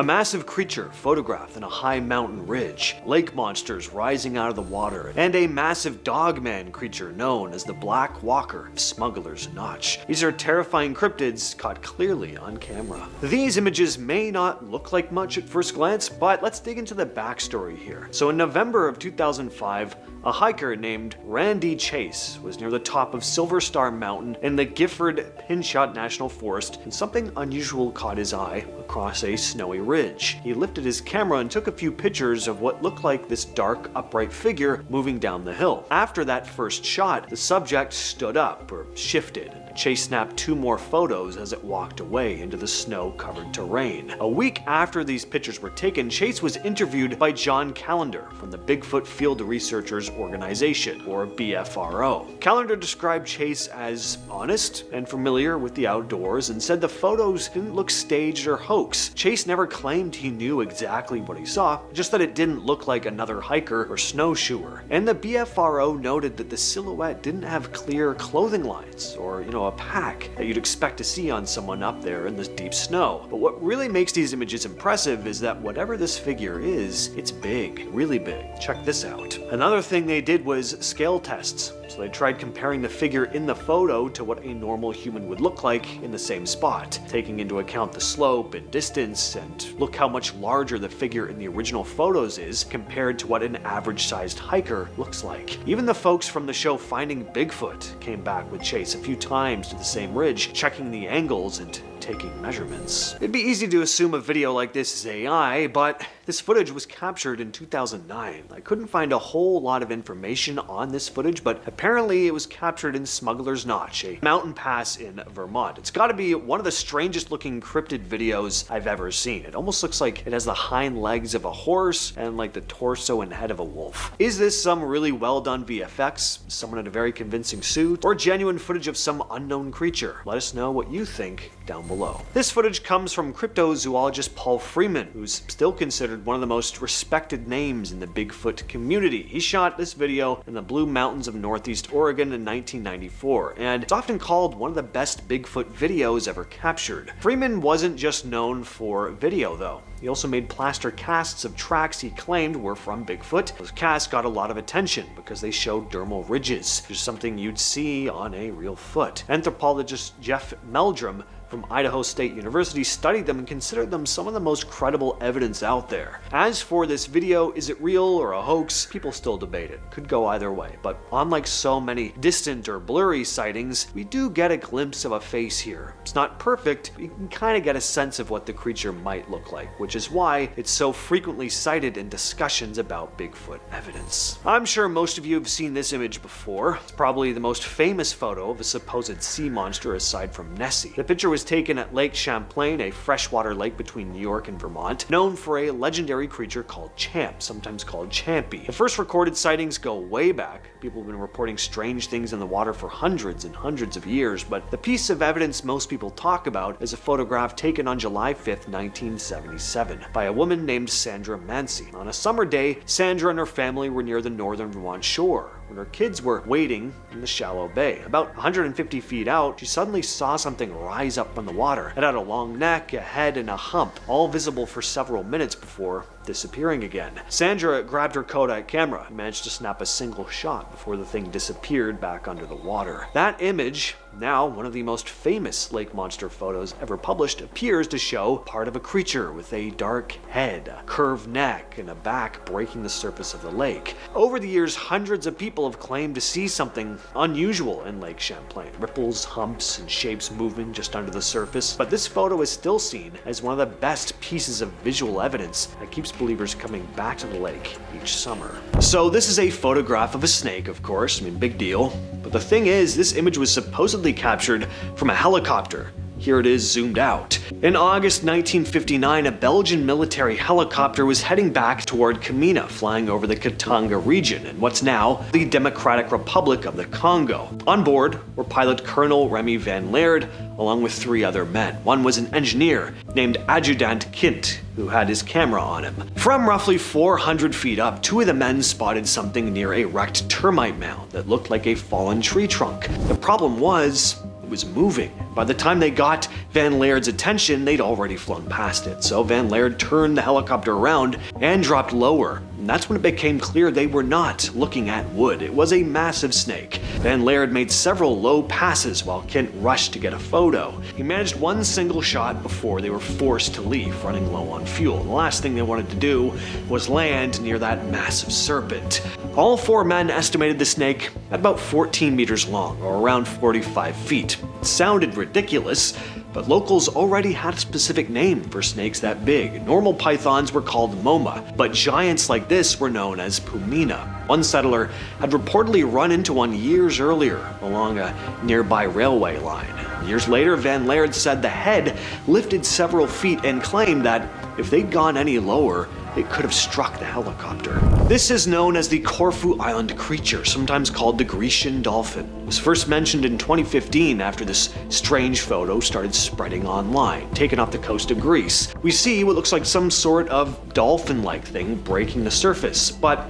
A massive creature photographed on a high mountain ridge, lake monsters rising out of the water, and a massive dogman creature known as the Black Walker of Smuggler's Notch. These are terrifying cryptids caught clearly on camera. These images may not look like much at first glance, but let's dig into the backstory here. So in November of 2005, a hiker named Randy Chase was near the top of Silver Star Mountain in the Gifford-Pinchot National Forest, and something unusual caught his eye across a snowy ridge. He lifted his camera and took a few pictures of what looked like this dark, upright figure moving down the hill. After that first shot, the subject stood up, or shifted, and Chase snapped 2 more photos as it walked away into the snow-covered terrain. A week after these pictures were taken, Chase was interviewed by John Callender from the Bigfoot Field Researchers Organization, or BFRO. Callender described Chase as honest and familiar with the outdoors and said the photos didn't look staged or hoax. Chase never claimed he knew exactly what he saw, just that it didn't look like another hiker or snowshoer. And the BFRO noted that the silhouette didn't have clear clothing lines or, a pack that you'd expect to see on someone up there in the deep snow. But what really makes these images impressive is that whatever this figure is, it's big, really big. Check this out. Another thing they did was scale tests. So they tried comparing the figure in the photo to what a normal human would look like in the same spot, taking into account the slope and distance, and look how much larger the figure in the original photos is compared to what an average-sized hiker looks like. Even the folks from the show Finding Bigfoot came back with Chase a few times to the same ridge, checking the angles and taking measurements. It'd be easy to assume a video like this is AI, but this footage was captured in 2009. I couldn't find a whole lot of information on this footage, but apparently it was captured in Smuggler's Notch, a mountain pass in Vermont. It's gotta be one of the strangest looking cryptid videos I've ever seen. It almost looks like it has the hind legs of a horse and like the torso and head of a wolf. Is this some really well done VFX, someone in a very convincing suit, or genuine footage of some unknown creature? Let us know what you think down below. This footage comes from cryptozoologist Paul Freeman, who's still considered one of the most respected names in the Bigfoot community. He shot this video in the Blue Mountains of Northeast Oregon in 1994, and it's often called one of the best Bigfoot videos ever captured. Freeman wasn't just known for video though. He also made plaster casts of tracks he claimed were from Bigfoot. Those casts got a lot of attention because they showed dermal ridges, which is something you'd see on a real foot. Anthropologist Jeff Meldrum from Idaho State University studied them and considered them some of the most credible evidence out there. As for this video, is it real or a hoax? People still debate it. Could go either way. But unlike so many distant or blurry sightings, we do get a glimpse of a face here. It's not perfect, but you can kind of get a sense of what the creature might look like, which is why it's so frequently cited in discussions about Bigfoot evidence. I'm sure most of you have seen this image before. It's probably the most famous photo of a supposed sea monster aside from Nessie. The picture was taken at Lake Champlain, a freshwater lake between New York and Vermont, known for a legendary creature called Champ, sometimes called Champy. The first recorded sightings go way back. People have been reporting strange things in the water for hundreds and hundreds of years, but the piece of evidence most people talk about is a photograph taken on July 5th, 1977, by a woman named Sandra Mancy. On a summer day, Sandra and her family were near the northern Vermont shore when her kids were wading in the shallow bay. About 150 feet out, she suddenly saw something rise up from the water. It had a long neck, a head, and a hump, all visible for several minutes before disappearing again. Sandra grabbed her Kodak camera and managed to snap a single shot before the thing disappeared back under the water. That image, now one of the most famous lake monster photos ever published, appears to show part of a creature with a dark head, a curved neck, and a back breaking the surface of the lake. Over the years, hundreds of people have claimed to see something unusual in Lake Champlain. Ripples, humps, and shapes moving just under the surface. But this photo is still seen as one of the best pieces of visual evidence that keeps believers coming back to the lake each summer. So this is a photograph of a snake, of course. I mean, big deal. But the thing is, this image was supposedly captured from a helicopter. Here it is zoomed out. In August 1959, a Belgian military helicopter was heading back toward Kamina, flying over the Katanga region in what's now the Democratic Republic of the Congo. On board were pilot Colonel Remy Van Laird, along with 3 other men. One was an engineer named Adjutant Kint, who had his camera on him. From roughly 400 feet up, 2 of the men spotted something near a wrecked termite mound that looked like a fallen tree trunk. The problem was, it was moving. By the time they got Van Laird's attention, they'd already flown past it, so Van Laird turned the helicopter around and dropped lower. And that's when it became clear they were not looking at wood. It was a massive snake. Van Laird made several low passes while Kent rushed to get a photo. He managed one single shot before they were forced to leave, running low on fuel. The last thing they wanted to do was land near that massive serpent. All four men estimated the snake at about 14 meters long, or around 45 feet. It sounded ridiculous, but locals already had a specific name for snakes that big. Normal pythons were called moma, but giants like this were known as pumina. One settler had reportedly run into one years earlier along a nearby railway line. Years later, Van Laird said the head lifted several feet and claimed that if they'd gone any lower, it could have struck the helicopter. This is known as the Corfu Island creature, sometimes called the Grecian dolphin. It was first mentioned in 2015 after this strange photo started spreading online, taken off the coast of Greece. We see what looks like some sort of dolphin-like thing breaking the surface, but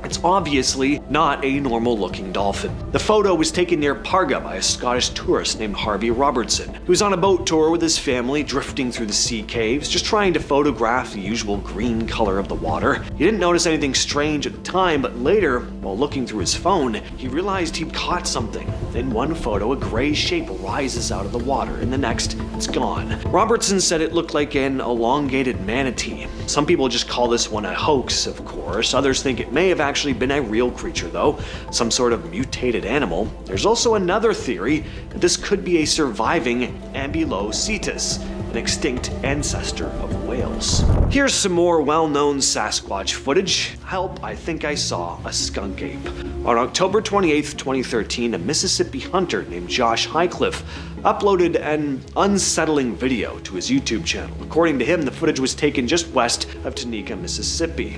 it's obviously not a normal-looking dolphin. The photo was taken near Parga by a Scottish tourist named Harvey Robertson. He was on a boat tour with his family, drifting through the sea caves, just trying to photograph the usual green color of the water. He didn't notice anything strange at the time, but later, while looking through his phone, he realized he'd caught something. In one photo, a gray shape rises out of the water. In the next, it's gone. Robertson said it looked like an elongated manatee. Some people just call this one a hoax, of course. Others think it may have actually been a real creature though, some sort of mutated animal. There's also another theory that this could be a surviving Ambulocetus, an extinct ancestor of whales. Here's some more well-known Sasquatch footage. Help, I think I saw a skunk ape. On October 28th, 2013, a Mississippi hunter named Josh Highcliffe uploaded an unsettling video to his YouTube channel. According to him, the footage was taken just west of Tunica, Mississippi.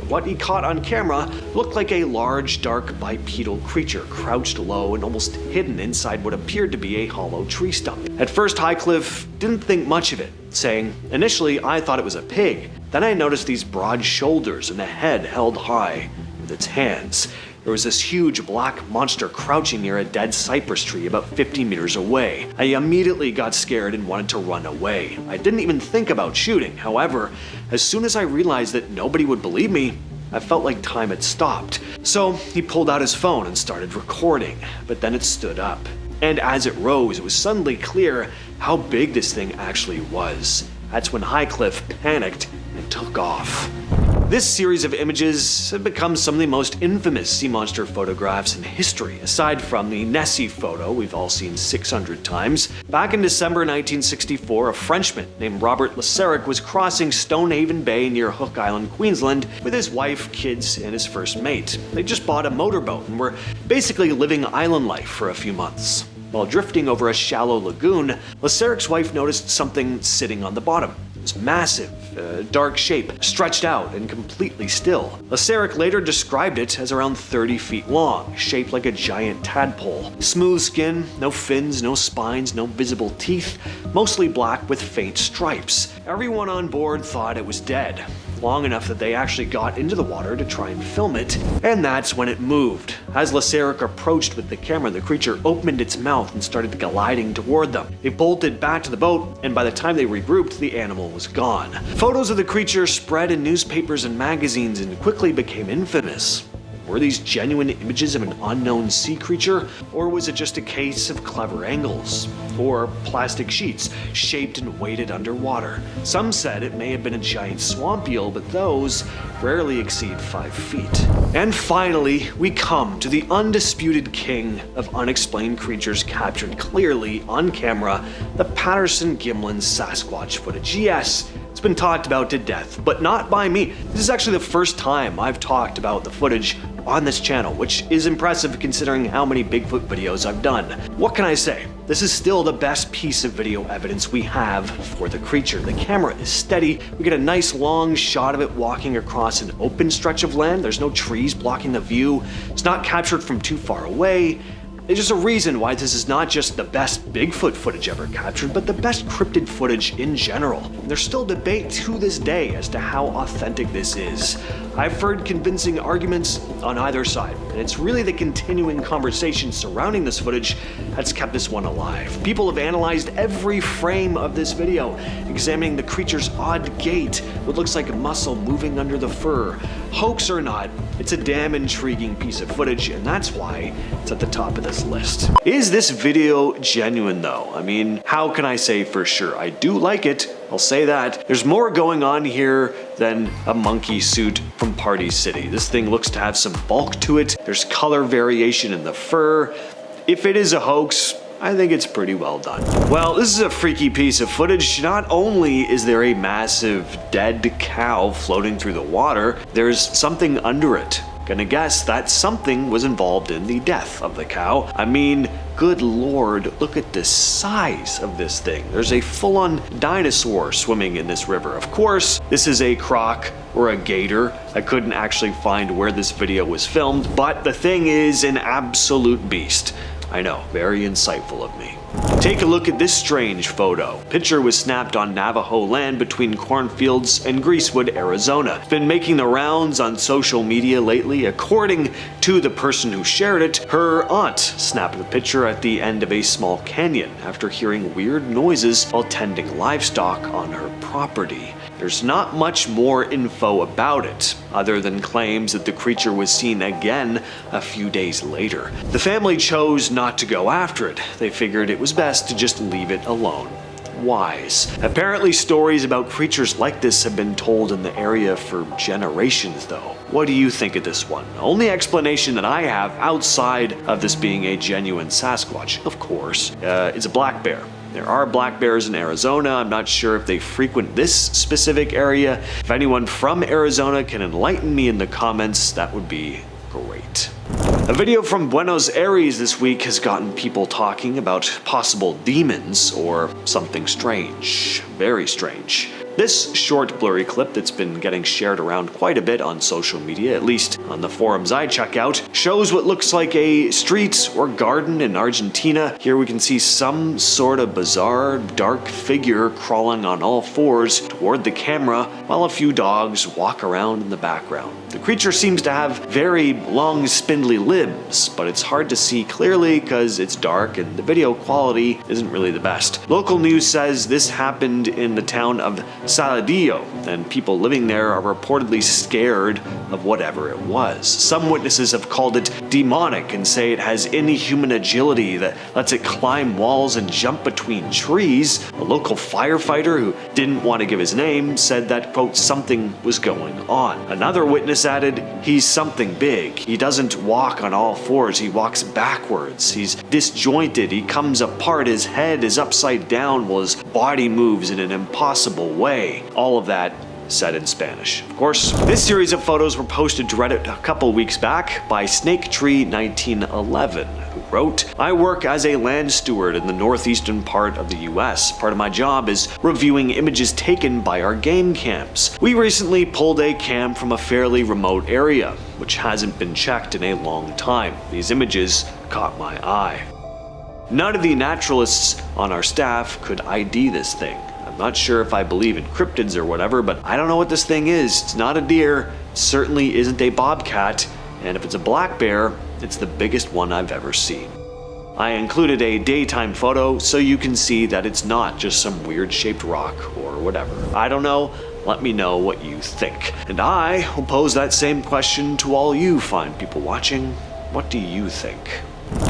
What he caught on camera looked like a large, dark, bipedal creature crouched low and almost hidden inside what appeared to be a hollow tree stump. At first, Highcliffe didn't think much of it, saying, "Initially, I thought it was a pig. Then I noticed these broad shoulders and a head held high with its hands. There was this huge black monster crouching near a dead cypress tree about 50 meters away. I immediately got scared and wanted to run away. I didn't even think about shooting. However, as soon as I realized that nobody would believe me, I felt like time had stopped. So he pulled out his phone and started recording, but then it stood up. And as it rose, it was suddenly clear how big this thing actually was. That's when Highcliffe panicked and took off. This series of images have become some of the most infamous sea monster photographs in history, aside from the Nessie photo we've all seen 600 times. Back in December 1964, a Frenchman named Robert Laseric was crossing Stonehaven Bay near Hook Island, Queensland, with his wife, kids, and his first mate. They just bought a motorboat and were basically living island life for a few months. While drifting over a shallow lagoon, Laseric's wife noticed something sitting on the bottom. It was massive, dark shape, stretched out and completely still. Laseric later described it as around 30 feet long, shaped like a giant tadpole. Smooth skin, no fins, no spines, no visible teeth, mostly black with faint stripes. Everyone on board thought it was dead, long enough that they actually got into the water to try and film it, and that's when it moved. As Laseric approached with the camera, the creature opened its mouth and started gliding toward them. They bolted back to the boat, and by the time they regrouped, the animal was gone. Photos of the creature spread in newspapers and magazines and quickly became infamous. Were these genuine images of an unknown sea creature, or was it just a case of clever angles? Or plastic sheets shaped and weighted underwater? Some said it may have been a giant swamp eel, but those rarely exceed 5 feet. And finally, we come to the undisputed king of unexplained creatures captured clearly on camera, the Patterson-Gimlin Sasquatch footage. Yes, it's been talked about to death, but not by me. This is actually the first time I've talked about the footage on this channel, which is impressive considering how many Bigfoot videos I've done. What can I say? This is still the best piece of video evidence we have for the creature. The camera is steady. We get a nice long shot of it walking across an open stretch of land. There's no trees blocking the view. It's not captured from too far away. There's just a reason why this is not just the best Bigfoot footage ever captured, but the best cryptid footage in general. And there's still debate to this day as to how authentic this is. I've heard convincing arguments on either side, and it's really the continuing conversation surrounding this footage that's kept this one alive. People have analyzed every frame of this video, examining the creature's odd gait, what looks like muscle moving under the fur. Hoax or not, it's a damn intriguing piece of footage, and that's why it's at the top of this list. Is this video genuine though? I mean, how can I say for sure? I do like it, I'll say that. There's more going on here than a monkey suit from Party City. This thing looks to have some bulk to it. There's color variation in the fur. If it is a hoax, I think it's pretty well done. Well, this is a freaky piece of footage. Not only is there a massive dead cow floating through the water, there's something under it. Gonna guess that something was involved in the death of the cow. I mean, good lord, look at the size of this thing. There's a full-on dinosaur swimming in this river. Of course, this is a croc or a gator. I couldn't actually find where this video was filmed, but the thing is an absolute beast. I know, very insightful of me. Take a look at this strange photo. Picture was snapped on Navajo land between cornfields and Greasewood, Arizona. It's been making the rounds on social media lately. According to the person who shared it, her aunt snapped the picture at the end of a small canyon after hearing weird noises while tending livestock on her property. There's not much more info about it, other than claims that the creature was seen again a few days later. The family chose not to go after it. They figured it was best to just leave it alone. Wise. Apparently stories about creatures like this have been told in the area for generations though. What do you think of this one? The only explanation that I have outside of this being a genuine Sasquatch, of course, is a black bear. There are black bears in Arizona. I'm not sure if they frequent this specific area. If anyone from Arizona can enlighten me in the comments, that would be great. A video from Buenos Aires this week has gotten people talking about possible demons or something strange. Very strange. This short blurry clip that's been getting shared around quite a bit on social media, at least on the forums I check out, shows what looks like a street or garden in Argentina. Here we can see some sort of bizarre dark figure crawling on all fours toward the camera while a few dogs walk around in the background. The creature seems to have very long spindly limbs, but it's hard to see clearly because it's dark and the video quality isn't really the best. Local news says this happened in the town of Saladillo, and people living there are reportedly scared of whatever it was. Some witnesses have called it demonic and say it has inhuman agility that lets it climb walls and jump between trees. A local firefighter who didn't want to give his name said that, quote, something was going on. Another witness added, he's something big. He doesn't walk on all fours, he walks backwards. He's disjointed, he comes apart, his head is upside down while his body moves in an impossible way. All of that said in Spanish. Of course, this series of photos were posted to Reddit a couple weeks back by SnakeTree1911, who wrote, I work as a land steward in the northeastern part of the US. Part of my job is reviewing images taken by our game cams. We recently pulled a cam from a fairly remote area, which hasn't been checked in a long time. These images caught my eye. None of the naturalists on our staff could ID this thing. I'm not sure if I believe in cryptids or whatever, but I don't know what this thing is. It's not a deer, it certainly isn't a bobcat, and if it's a black bear, it's the biggest one I've ever seen. I included a daytime photo so you can see that it's not just some weird shaped rock or whatever. I don't know, let me know what you think. And I will pose that same question to all you fine people watching. What do you think?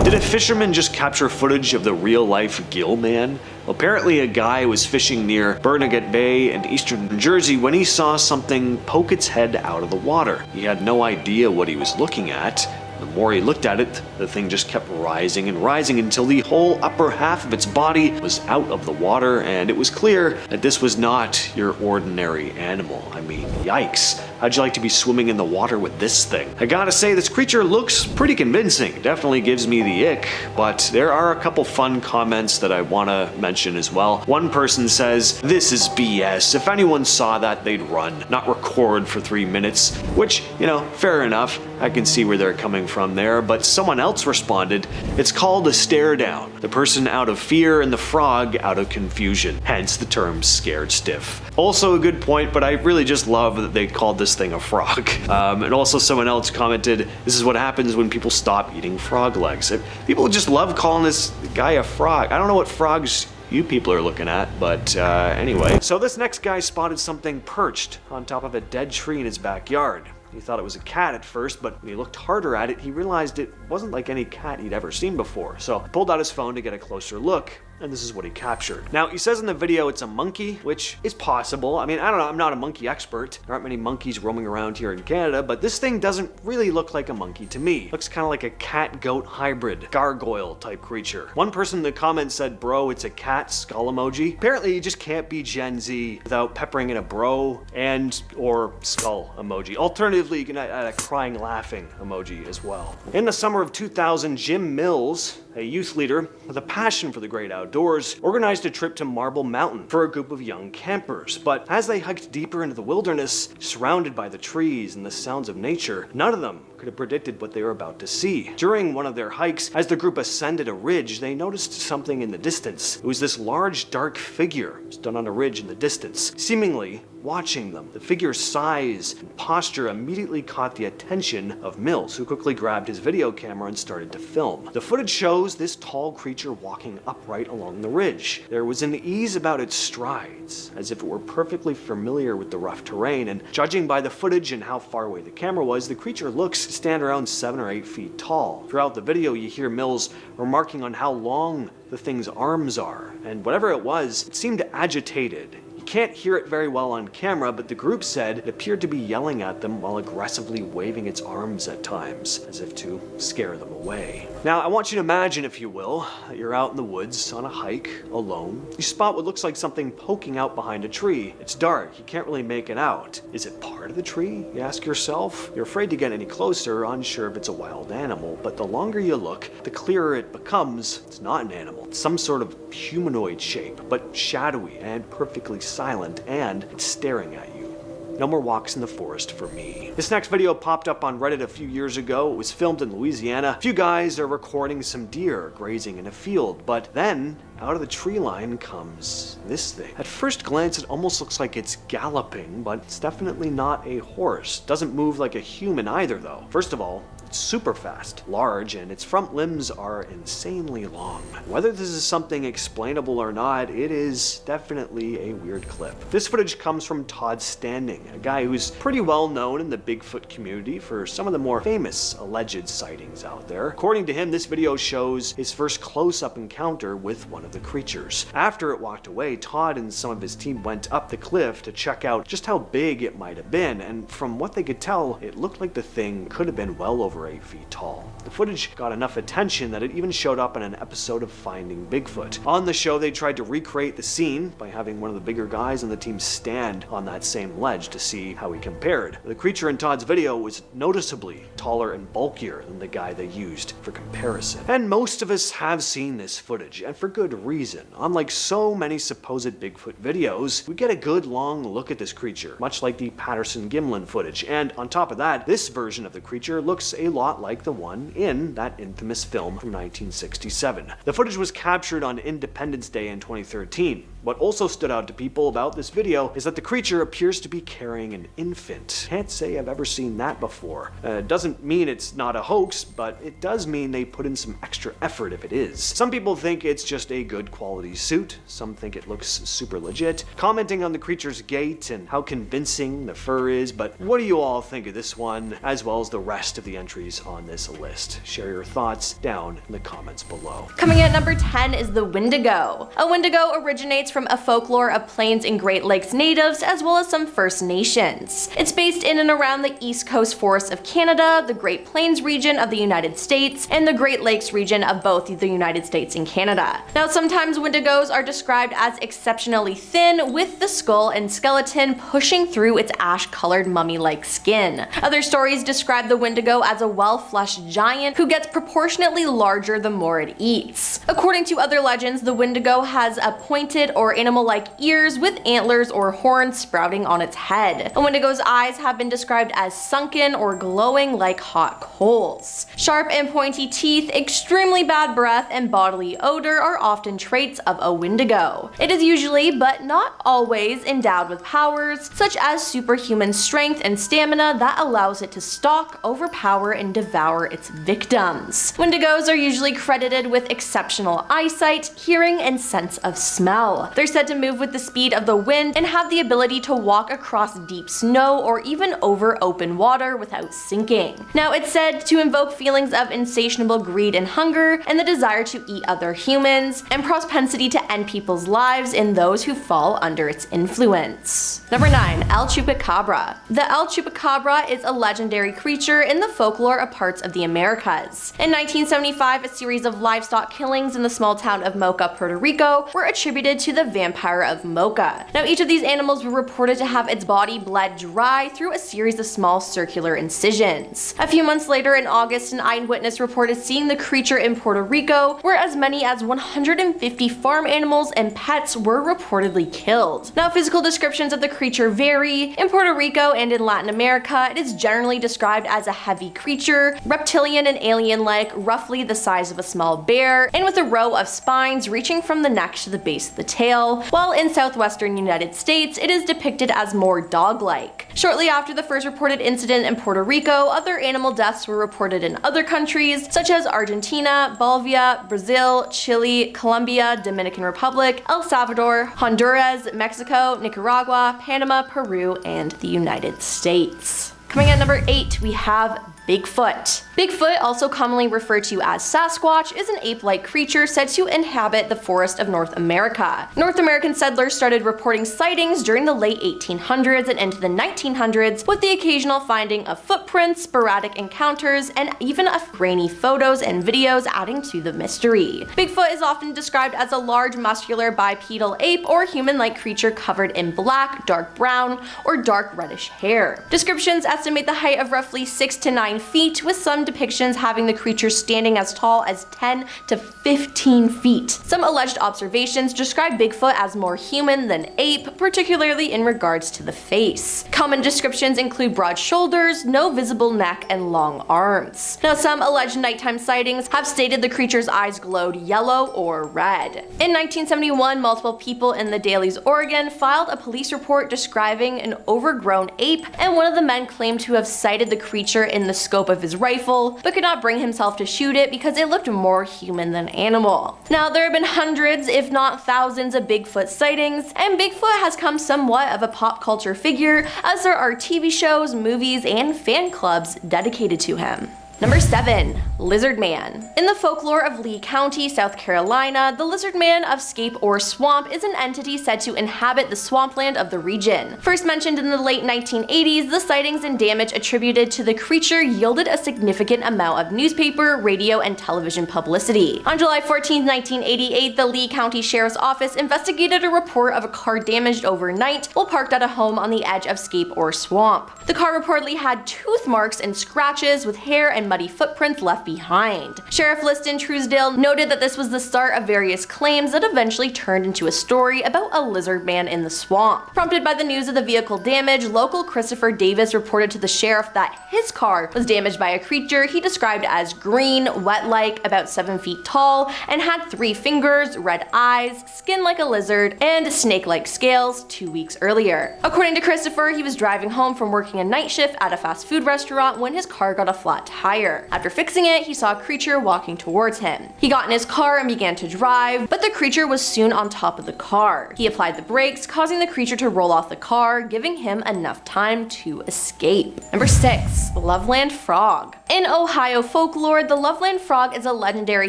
Did a fisherman just capture footage of the real-life gill man? Apparently a guy was fishing near Barnegat Bay in eastern New Jersey when he saw something poke its head out of the water. He had no idea what he was looking at. The more he looked at it, the thing just kept rising and rising until the whole upper half of its body was out of the water, and it was clear that this was not your ordinary animal. I mean, yikes. How'd you like to be swimming in the water with this thing? I gotta say, this creature looks pretty convincing. Definitely gives me the ick, but there are a couple fun comments that I wanna mention as well. One person says, this is BS. If anyone saw that, they'd run, not record for 3 minutes, which, you know, fair enough. I can see where they're coming coming from there, but someone else responded, "It's called a stare down. The person out of fear and the frog out of confusion. Hence the term scared stiff." Also a good point, but I really just love that they called this thing a frog. And also someone else commented, "This is what happens when people stop eating frog legs." People just love calling this guy a frog. I don't know what frogs you people are looking at, but anyway. So this next guy spotted something perched on top of a dead tree in his backyard. He thought it was a cat at first, but when he looked harder at it, he realized it wasn't like any cat he'd ever seen before. So he pulled out his phone to get a closer look, and this is what he captured. Now, he says in the video it's a monkey, which is possible. I mean, I don't know, I'm not a monkey expert. There aren't many monkeys roaming around here in Canada, but this thing doesn't really look like a monkey to me. Looks kind of like a cat-goat hybrid, gargoyle type creature. One person in the comments said, "Bro, it's a cat skull emoji." Apparently, you just can't be Gen Z without peppering in a bro and or skull emoji. Alternatively, you can add a crying laughing emoji as well. In the summer of 2000, Jim Mills, a youth leader with a passion for the great outdoors, organized a trip to Marble Mountain for a group of young campers. But as they hiked deeper into the wilderness, surrounded by the trees and the sounds of nature, none of them could have predicted what they were about to see. During one of their hikes, as the group ascended a ridge, they noticed something in the distance. It was this large, dark figure stood on a ridge in the distance, seemingly watching them. The figure's size and posture immediately caught the attention of Mills, who quickly grabbed his video camera and started to film. The footage shows this tall creature walking upright along the ridge. There was an ease about its strides, as if it were perfectly familiar with the rough terrain, and judging by the footage and how far away the camera was, the creature looks to stand around 7 or 8 feet tall. Throughout the video, you hear Mills remarking on how long the thing's arms are, and whatever it was, it seemed agitated. Can't hear it very well on camera, but the group said it appeared to be yelling at them while aggressively waving its arms at times, as if to scare them away. Now, I want you to imagine, if you will, that you're out in the woods on a hike, alone. You spot what looks like something poking out behind a tree. It's dark, you can't really make it out. Is it part of the tree, you ask yourself? You're afraid to get any closer, unsure if it's a wild animal, but the longer you look, the clearer it becomes. It's not an animal. It's some sort of humanoid shape, but shadowy and perfectly silent, and it's staring at you. No more walks in the forest for me. This next video popped up on Reddit a few years ago. It was filmed in Louisiana. A few guys are recording some deer grazing in a field, but then out of the tree line comes this thing. At first glance, it almost looks like it's galloping, but it's definitely not a horse. Doesn't move like a human either, though. First of all, it's super fast, large, and its front limbs are insanely long. Whether this is something explainable or not, it is definitely a weird clip. This footage comes from Todd Standing, a guy who's pretty well known in the Bigfoot community for some of the more famous alleged sightings out there. According to him, this video shows his first close-up encounter with one of the creatures. After it walked away, Todd and some of his team went up the cliff to check out just how big it might have been, and from what they could tell, it looked like the thing could have been well over 8 feet tall. The footage got enough attention that it even showed up in an episode of Finding Bigfoot. On the show, they tried to recreate the scene by having one of the bigger guys on the team stand on that same ledge to see how he compared. The creature in Todd's video was noticeably taller and bulkier than the guy they used for comparison. And most of us have seen this footage, and for good reason. Unlike so many supposed Bigfoot videos, we get a good long look at this creature, much like the Patterson-Gimlin footage, and on top of that, this version of the creature looks a lot like the one in that infamous film from 1967. The footage was captured on Independence Day in 2013. What also stood out to people about this video is that the creature appears to be carrying an infant. Can't say I've ever seen that before. Doesn't mean it's not a hoax, but it does mean they put in some extra effort if it is. Some people think it's just a good quality suit, some think it looks super legit, commenting on the creature's gait and how convincing the fur is, but what do you all think of this one, as well as the rest of the entries on this list? Share your thoughts down in the comments below. Coming at number 10 is the Wendigo. A Wendigo originates from a folklore of Plains and Great Lakes natives as well as some First Nations. It's based in and around the East Coast forests of Canada, the Great Plains region of the United States, and the Great Lakes region of both the United States and Canada. Now, sometimes Wendigos are described as exceptionally thin, with the skull and skeleton pushing through its ash-colored mummy-like skin. Other stories describe the Wendigo as a well-fleshed giant who gets proportionately larger the more it eats. According to other legends, the Wendigo has a pointed or or animal-like ears with antlers or horns sprouting on its head. A Wendigo's eyes have been described as sunken or glowing like hot coals. Sharp and pointy teeth, extremely bad breath, and bodily odor are often traits of a Wendigo. It is usually, but not always, endowed with powers such as superhuman strength and stamina that allows it to stalk, overpower, and devour its victims. Wendigos are usually credited with exceptional eyesight, hearing, and sense of smell. They're said to move with the speed of the wind and have the ability to walk across deep snow or even over open water without sinking. Now, it's said to invoke feelings of insatiable greed and hunger, and the desire to eat other humans, and propensity to end people's lives in those who fall under its influence. Number 9. El Chupacabra. The El Chupacabra is a legendary creature in the folklore of parts of the Americas. In 1975, a series of livestock killings in the small town of Mocha, Puerto Rico were attributed to the vampire of Mocha. Now, each of these animals were reported to have its body bled dry through a series of small circular incisions. A few months later, in August, an eyewitness reported seeing the creature in Puerto Rico, where as many as 150 farm animals and pets were reportedly killed. Now, physical descriptions of the creature vary. In Puerto Rico and in Latin America, it is generally described as a heavy creature, reptilian and alien-like, roughly the size of a small bear, and with a row of spines reaching from the neck to the base of the tail, while in southwestern United States, it is depicted as more dog-like. Shortly after the first reported incident in Puerto Rico, other animal deaths were reported in other countries, such as Argentina, Bolivia, Brazil, Chile, Colombia, Dominican Republic, El Salvador, Honduras, Mexico, Nicaragua, Panama, Peru, and the United States. Coming at number 8, we have Bigfoot. Bigfoot, also commonly referred to as Sasquatch, is an ape-like creature said to inhabit the forest of North America. North American settlers started reporting sightings during the late 1800s and into the 1900s, with the occasional finding of footprints, sporadic encounters, and even grainy photos and videos adding to the mystery. Bigfoot is often described as a large, muscular, bipedal ape or human-like creature covered in black, dark brown, or dark reddish hair. Descriptions estimate the height of roughly 6 to 9 feet, with some depictions having the creature standing as tall as 10 to 15 feet. Some alleged observations describe Bigfoot as more human than ape, particularly in regards to the face. Common descriptions include broad shoulders, no visible neck, and long arms. Now, some alleged nighttime sightings have stated the creature's eyes glowed yellow or red. In 1971, multiple people in the Dalles, Oregon filed a police report describing an overgrown ape, and one of the men claimed to have sighted the creature in the scope of his rifle, but could not bring himself to shoot it because it looked more human than animal. Now, there have been hundreds, if not thousands, of Bigfoot sightings, and Bigfoot has come somewhat of a pop culture figure, as there are TV shows, movies, and fan clubs dedicated to him. Number 7. Lizard Man. In the folklore of Lee County, South Carolina, the Lizard Man of Scape or Swamp is an entity said to inhabit the swampland of the region. First mentioned in the late 1980s, the sightings and damage attributed to the creature yielded a significant amount of newspaper, radio, and television publicity. On July 14, 1988, the Lee County Sheriff's Office investigated a report of a car damaged overnight while parked at a home on the edge of Scape or Swamp. The car reportedly had tooth marks and scratches with hair and muddy footprints left behind. Sheriff Liston Truesdale noted that this was the start of various claims that eventually turned into a story about a lizard man in the swamp. Prompted by the news of the vehicle damage, local Christopher Davis reported to the sheriff that his car was damaged by a creature he described as green, wet-like, about 7 feet tall, and had 3 fingers, red eyes, skin like a lizard, and snake-like scales 2 weeks earlier. According to Christopher, he was driving home from working a night shift at a fast food restaurant when his car got a flat tire. After fixing it, he saw a creature walking towards him. He got in his car and began to drive, but the creature was soon on top of the car. He applied the brakes, causing the creature to roll off the car, giving him enough time to escape. Number 6. Loveland Frog. In Ohio folklore, the Loveland Frog is a legendary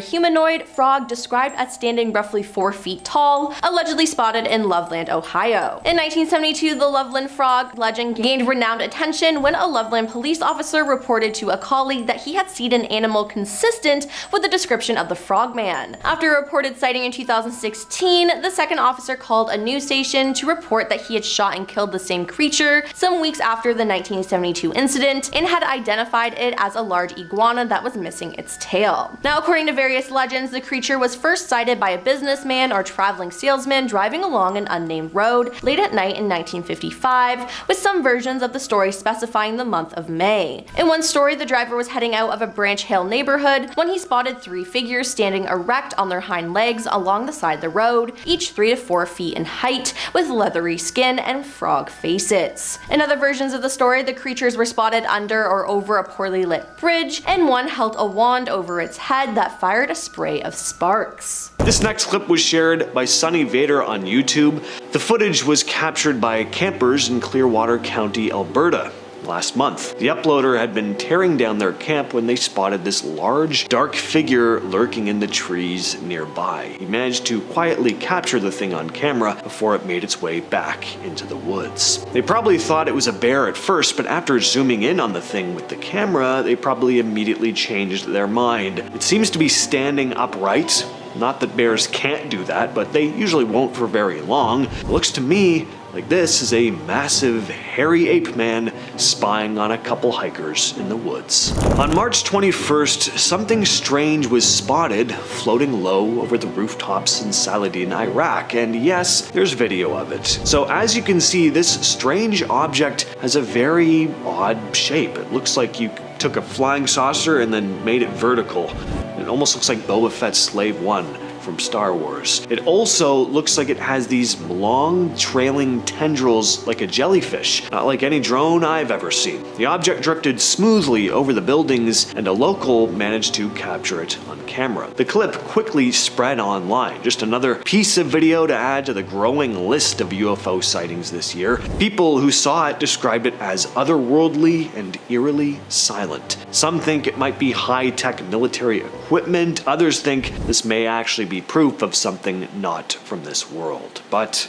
humanoid frog described as standing roughly 4 feet tall, allegedly spotted in Loveland, Ohio. In 1972, the Loveland Frog legend gained renowned attention when a Loveland police officer reported to a colleague that that he had seen an animal consistent with the description of the frogman. After a reported sighting in 2016, the second officer called a news station to report that he had shot and killed the same creature some weeks after the 1972 incident and had identified it as a large iguana that was missing its tail. Now, according to various legends, the creature was first sighted by a businessman or traveling salesman driving along an unnamed road late at night in 1955, with some versions of the story specifying the month of May. In one story, the driver was heading out of a Branch Hill neighborhood when he spotted three figures standing erect on their hind legs along the side of the road, each 3 to 4 feet in height, with leathery skin and frog faces. In other versions of the story, the creatures were spotted under or over a poorly lit bridge, and one held a wand over its head that fired a spray of sparks. This next clip was shared by Sunny Vader on YouTube. The footage was captured by campers in Clearwater County, Alberta. Last month, the uploader had been tearing down their camp when they spotted this large, dark figure lurking in the trees nearby. He managed to quietly capture the thing on camera before it made its way back into the woods. They probably thought it was a bear at first, but after zooming in on the thing with the camera, they probably immediately changed their mind. It seems to be standing upright. Not that bears can't do that, but they usually won't for very long. It looks to me like this is a massive, hairy ape man spying on a couple hikers in the woods. On March 21st, something strange was spotted floating low over the rooftops in Saladin, Iraq, and yes, there's video of it. So as you can see, this strange object has a very odd shape. It looks like you took a flying saucer and then made it vertical. It almost looks like Boba Fett's Slave One from Star Wars. It also looks like it has these long trailing tendrils like a jellyfish, not like any drone I've ever seen. The object drifted smoothly over the buildings and a local managed to capture it on camera. The clip quickly spread online, just another piece of video to add to the growing list of UFO sightings this year. People who saw it described it as otherworldly and eerily silent. Some think it might be high-tech military equipment, others think this may actually be proof of something not from this world. But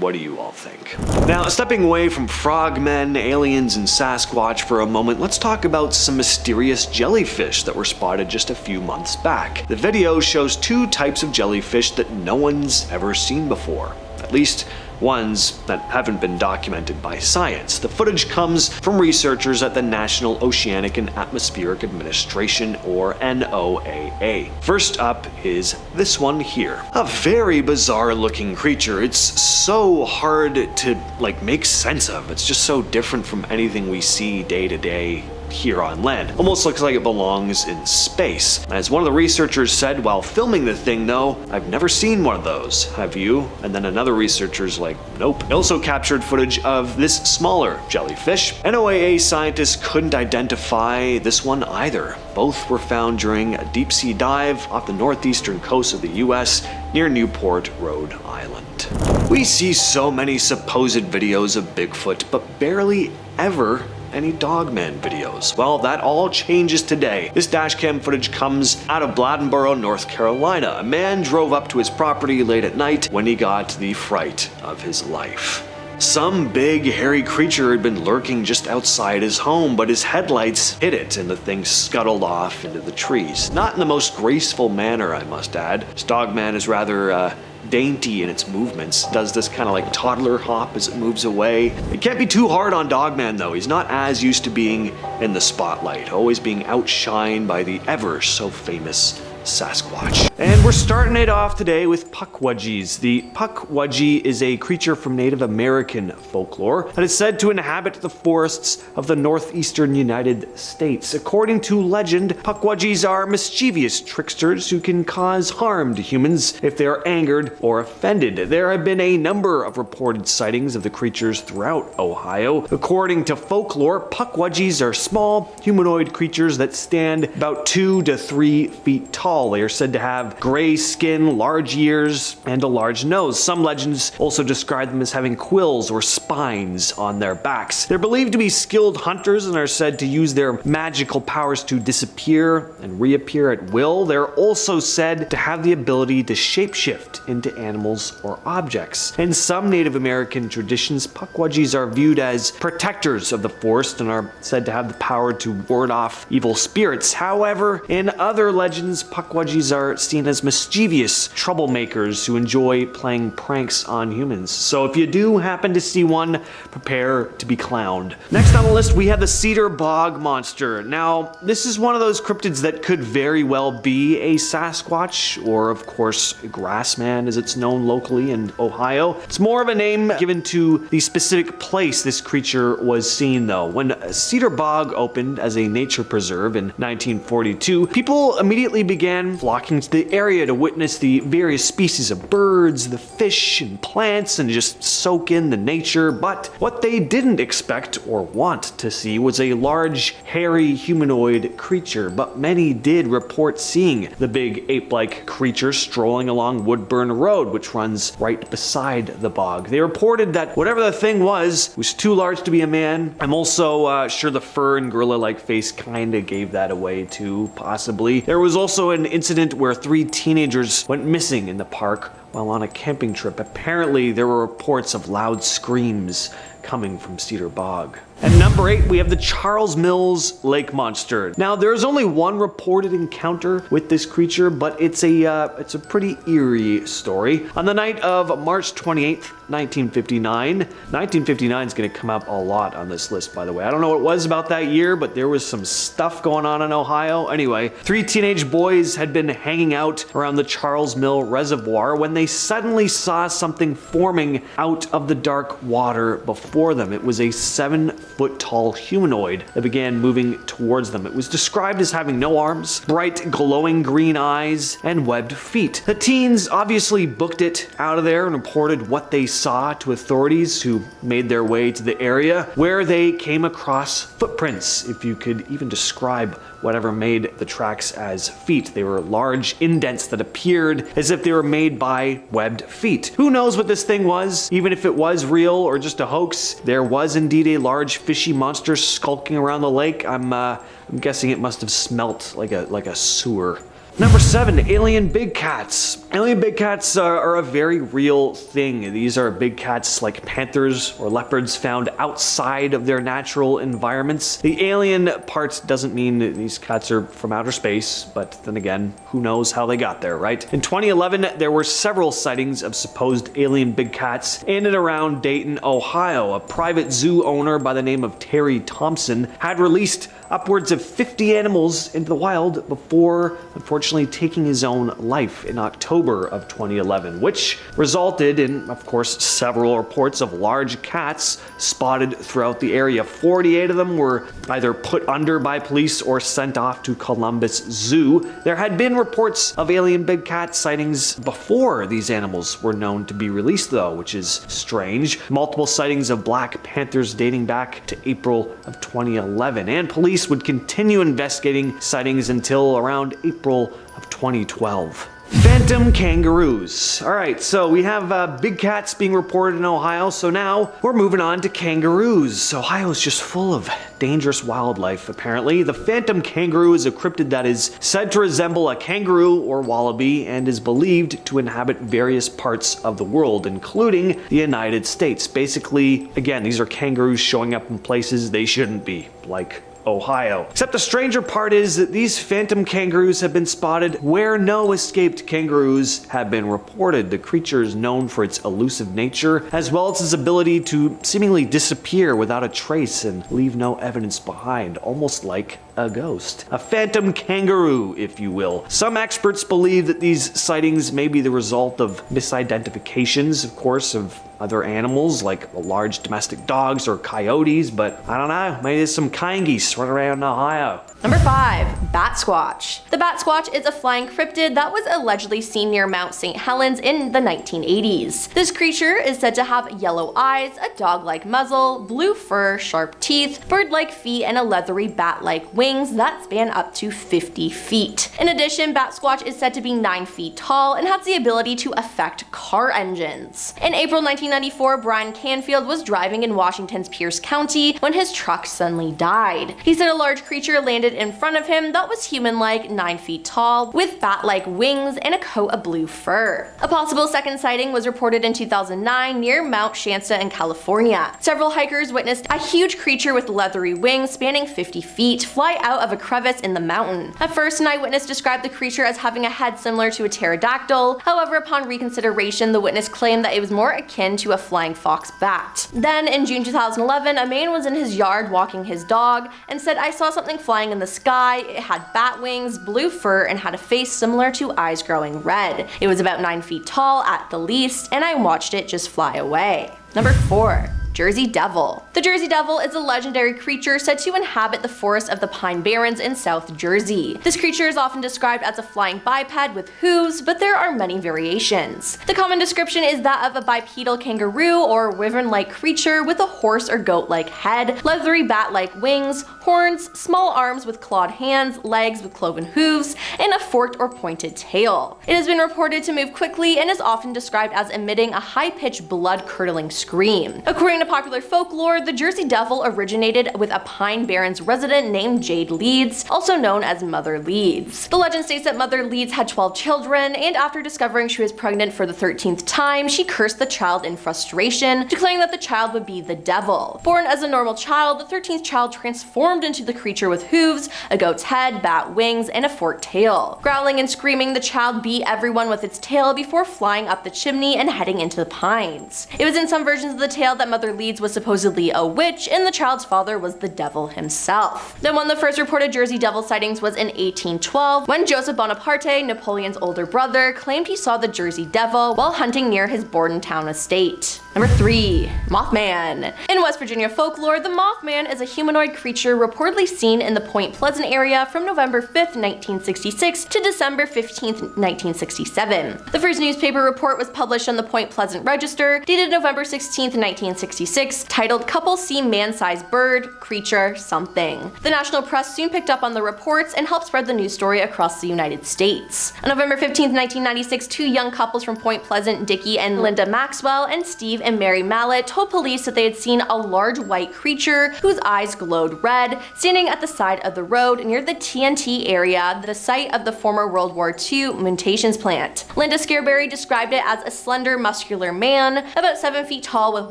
what do you all think? Now, stepping away from frogmen, aliens, and Sasquatch for a moment, let's talk about some mysterious jellyfish that were spotted just a few months back. The video shows two types of jellyfish that no one's ever seen before. At least ones that haven't been documented by science. The footage comes from researchers at the National Oceanic and Atmospheric Administration, or NOAA. First up is this one here. A very bizarre looking creature. It's so hard to make sense of. It's just so different from anything we see day to day here on land. Almost looks like it belongs in space. As one of the researchers said while filming the thing though, "I've never seen one of those. Have you?" And then another researcher's like, "Nope." They also captured footage of this smaller jellyfish. NOAA scientists couldn't identify this one either. Both were found during a deep sea dive off the northeastern coast of the US near Newport, Rhode Island. We see so many supposed videos of Bigfoot, but barely ever any Dogman videos. Well, that all changes today. This dashcam footage comes out of Bladensboro, North Carolina. A man drove up to his property late at night when he got the fright of his life. Some big, hairy creature had been lurking just outside his home, but his headlights hit it and the thing scuttled off into the trees. Not in the most graceful manner, I must add. This Dogman is rather, dainty in its movements, does this kind of like toddler hop as it moves away. It can't be too hard on Dogman though, he's not as used to being in the spotlight, always being outshined by the ever so famous Sasquatch. And we're starting it off today with Pukwudgies. The Pukwudgie is a creature from Native American folklore that is said to inhabit the forests of the northeastern United States. According to legend, Pukwudgies are mischievous tricksters who can cause harm to humans if they are angered or offended. There have been a number of reported sightings of the creatures throughout Ohio. According to folklore, Pukwudgies are small, humanoid creatures that stand about 2 to 3 feet tall. They are said to have have gray skin, large ears, and a large nose. Some legends also describe them as having quills or spines on their backs. They're believed to be skilled hunters and are said to use their magical powers to disappear and reappear at will. They're also said to have the ability to shapeshift into animals or objects. In some Native American traditions, Pukwudgies are viewed as protectors of the forest and are said to have the power to ward off evil spirits. However, in other legends, Pukwudgies are seen as mischievous troublemakers who enjoy playing pranks on humans. So if you do happen to see one, prepare to be clowned. Next on the list, we have the cedar bog monster. Now, this is one of those cryptids that could very well be a Sasquatch, or of course, Grassman as it's known locally in Ohio. It's more of a name given to the specific place this creature was seen though. When Cedar Bog opened as a nature preserve in 1942, people immediately began flocking to the area to witness the various species of birds, the fish and plants, and just soak in the nature. But what they didn't expect or want to see was a large, hairy humanoid creature, but many did report seeing the big ape-like creature strolling along Woodburn Road, which runs right beside the bog. They reported that whatever the thing was too large to be a man. I'm also sure the fur and gorilla-like face kinda gave that away too, possibly. There was also an incident where 3 teenagers went missing in the park while on a camping trip. Apparently, there were reports of loud screams coming from Cedar Bog. At number 8, we have the Charles Mills Lake Monster. Now, there's only one reported encounter with this creature, but it's a pretty eerie story. On the night of March 28th, 1959, 1959 is going to come up a lot on this list, by the way. I don't know what it was about that year, but there was some stuff going on in Ohio. Anyway, 3 teenage boys had been hanging out around the Charles Mill Reservoir when they suddenly saw something forming out of the dark water before them. It was a 7-foot-tall humanoid that began moving towards them. It was described as having no arms, bright glowing green eyes, and webbed feet. The teens obviously booked it out of there and reported what they saw to authorities, who made their way to the area, where they came across footprints, if you could even describe whatever made the tracks as feet. They were large indents that appeared as if they were made by webbed feet. Who knows what this thing was? Even if it was real or just a hoax, there was indeed a large fishy monster skulking around the lake. I'm guessing it must have smelt like a sewer. Number 7, alien big cats. Alien big cats are a very real thing. These are big cats like panthers or leopards found outside of their natural environments. The alien part doesn't mean these cats are from outer space, but then again, who knows how they got there, right? In 2011, there were several sightings of supposed alien big cats in and around Dayton, Ohio. A private zoo owner by the name of Terry Thompson had released upwards of 50 animals into the wild before, unfortunately, taking his own life in October of 2011, which resulted in, of course, several reports of large cats spotted throughout the area. 48 of them were either put under by police or sent off to Columbus Zoo. There had been reports of alien big cat sightings before these animals were known to be released, though, which is strange. Multiple sightings of black panthers dating back to April of 2011, and police would continue investigating sightings until around April of 2012. Phantom kangaroos. Alright, so we have big cats being reported in Ohio, so now we're moving on to kangaroos. Ohio's just full of dangerous wildlife, apparently. The phantom kangaroo is a cryptid that is said to resemble a kangaroo or wallaby and is believed to inhabit various parts of the world, including the United States. Basically, again, these are kangaroos showing up in places they shouldn't be, like Ohio. Except the stranger part is that these phantom kangaroos have been spotted where no escaped kangaroos have been reported. The creature is known for its elusive nature, as well as its ability to seemingly disappear without a trace and leave no evidence behind, almost like a ghost. A phantom kangaroo, if you will. Some experts believe that these sightings may be the result of misidentifications, of course, of other animals like large domestic dogs or coyotes, but I don't know, maybe there's some kind geese running around in Ohio. Number 5. Bat Squatch. The Bat Squatch is a flying cryptid that was allegedly seen near Mount St. Helens in the 1980s. This creature is said to have yellow eyes, a dog-like muzzle, blue fur, sharp teeth, bird-like feet, and a leathery bat-like wings that span up to 50 feet. In addition, Bat Squatch is said to be 9 feet tall and has the ability to affect car engines. In April 1994, Brian Canfield was driving in Washington's Pierce County when his truck suddenly died. He said a large creature landed in front of him that was human-like, 9 feet tall, with bat-like wings and a coat of blue fur. A possible second sighting was reported in 2009 near Mount Shasta in California. Several hikers witnessed a huge creature with leathery wings spanning 50 feet fly out of a crevice in the mountain. At first, an eyewitness described the creature as having a head similar to a pterodactyl. However, upon reconsideration, the witness claimed that it was more akin to a flying fox bat. Then, in June 2011, a man was in his yard walking his dog and said, "I saw something flying in the sky. It had bat wings, blue fur, and had a face similar to eyes growing red. It was about 9 feet tall at the least, and I watched it just fly away." Number 4. Jersey Devil. The Jersey Devil is a legendary creature said to inhabit the forests of the Pine Barrens in South Jersey. This creature is often described as a flying biped with hooves, but there are many variations. The common description is that of a bipedal kangaroo or wyvern-like creature with a horse or goat-like head, leathery bat-like wings, horns, small arms with clawed hands, legs with cloven hooves, and a forked or pointed tail. It has been reported to move quickly and is often described as emitting a high-pitched, blood-curdling scream. According to popular folklore, the Jersey Devil originated with a Pine Barrens resident named Jade Leeds, also known as Mother Leeds. The legend states that Mother Leeds had 12 children, and after discovering she was pregnant for the 13th time, she cursed the child in frustration, declaring that the child would be the devil. Born as a normal child, the 13th child transformed into the creature with hooves, a goat's head, bat wings, and a forked tail. Growling and screaming, the child beat everyone with its tail before flying up the chimney and heading into the pines. It was in some versions of the tale that Mother Leeds was supposedly a witch, and the child's father was the devil himself. Then one of the first reported Jersey Devil sightings was in 1812, when Joseph Bonaparte, Napoleon's older brother, claimed he saw the Jersey Devil while hunting near his Bordentown estate. Number 3. Mothman. In West Virginia folklore, the Mothman is a humanoid creature reportedly seen in the Point Pleasant area from November 5th, 1966 to December 15th, 1967. The first newspaper report was published on the Point Pleasant Register, dated November 16th, 1966, titled "Couple See Man-Sized Bird, Creature, Something." The national press soon picked up on the reports and helped spread the news story across the United States. On November 15th, 1996, 2 young couples from Point Pleasant, Dickie and Linda Maxwell, and Steve and Mary Mallet, told police that they had seen a large white creature whose eyes glowed red, standing at the side of the road near the TNT area, the site of the former World War II munitions plant. Linda Scarberry described it as a slender, muscular man, about 7 feet tall with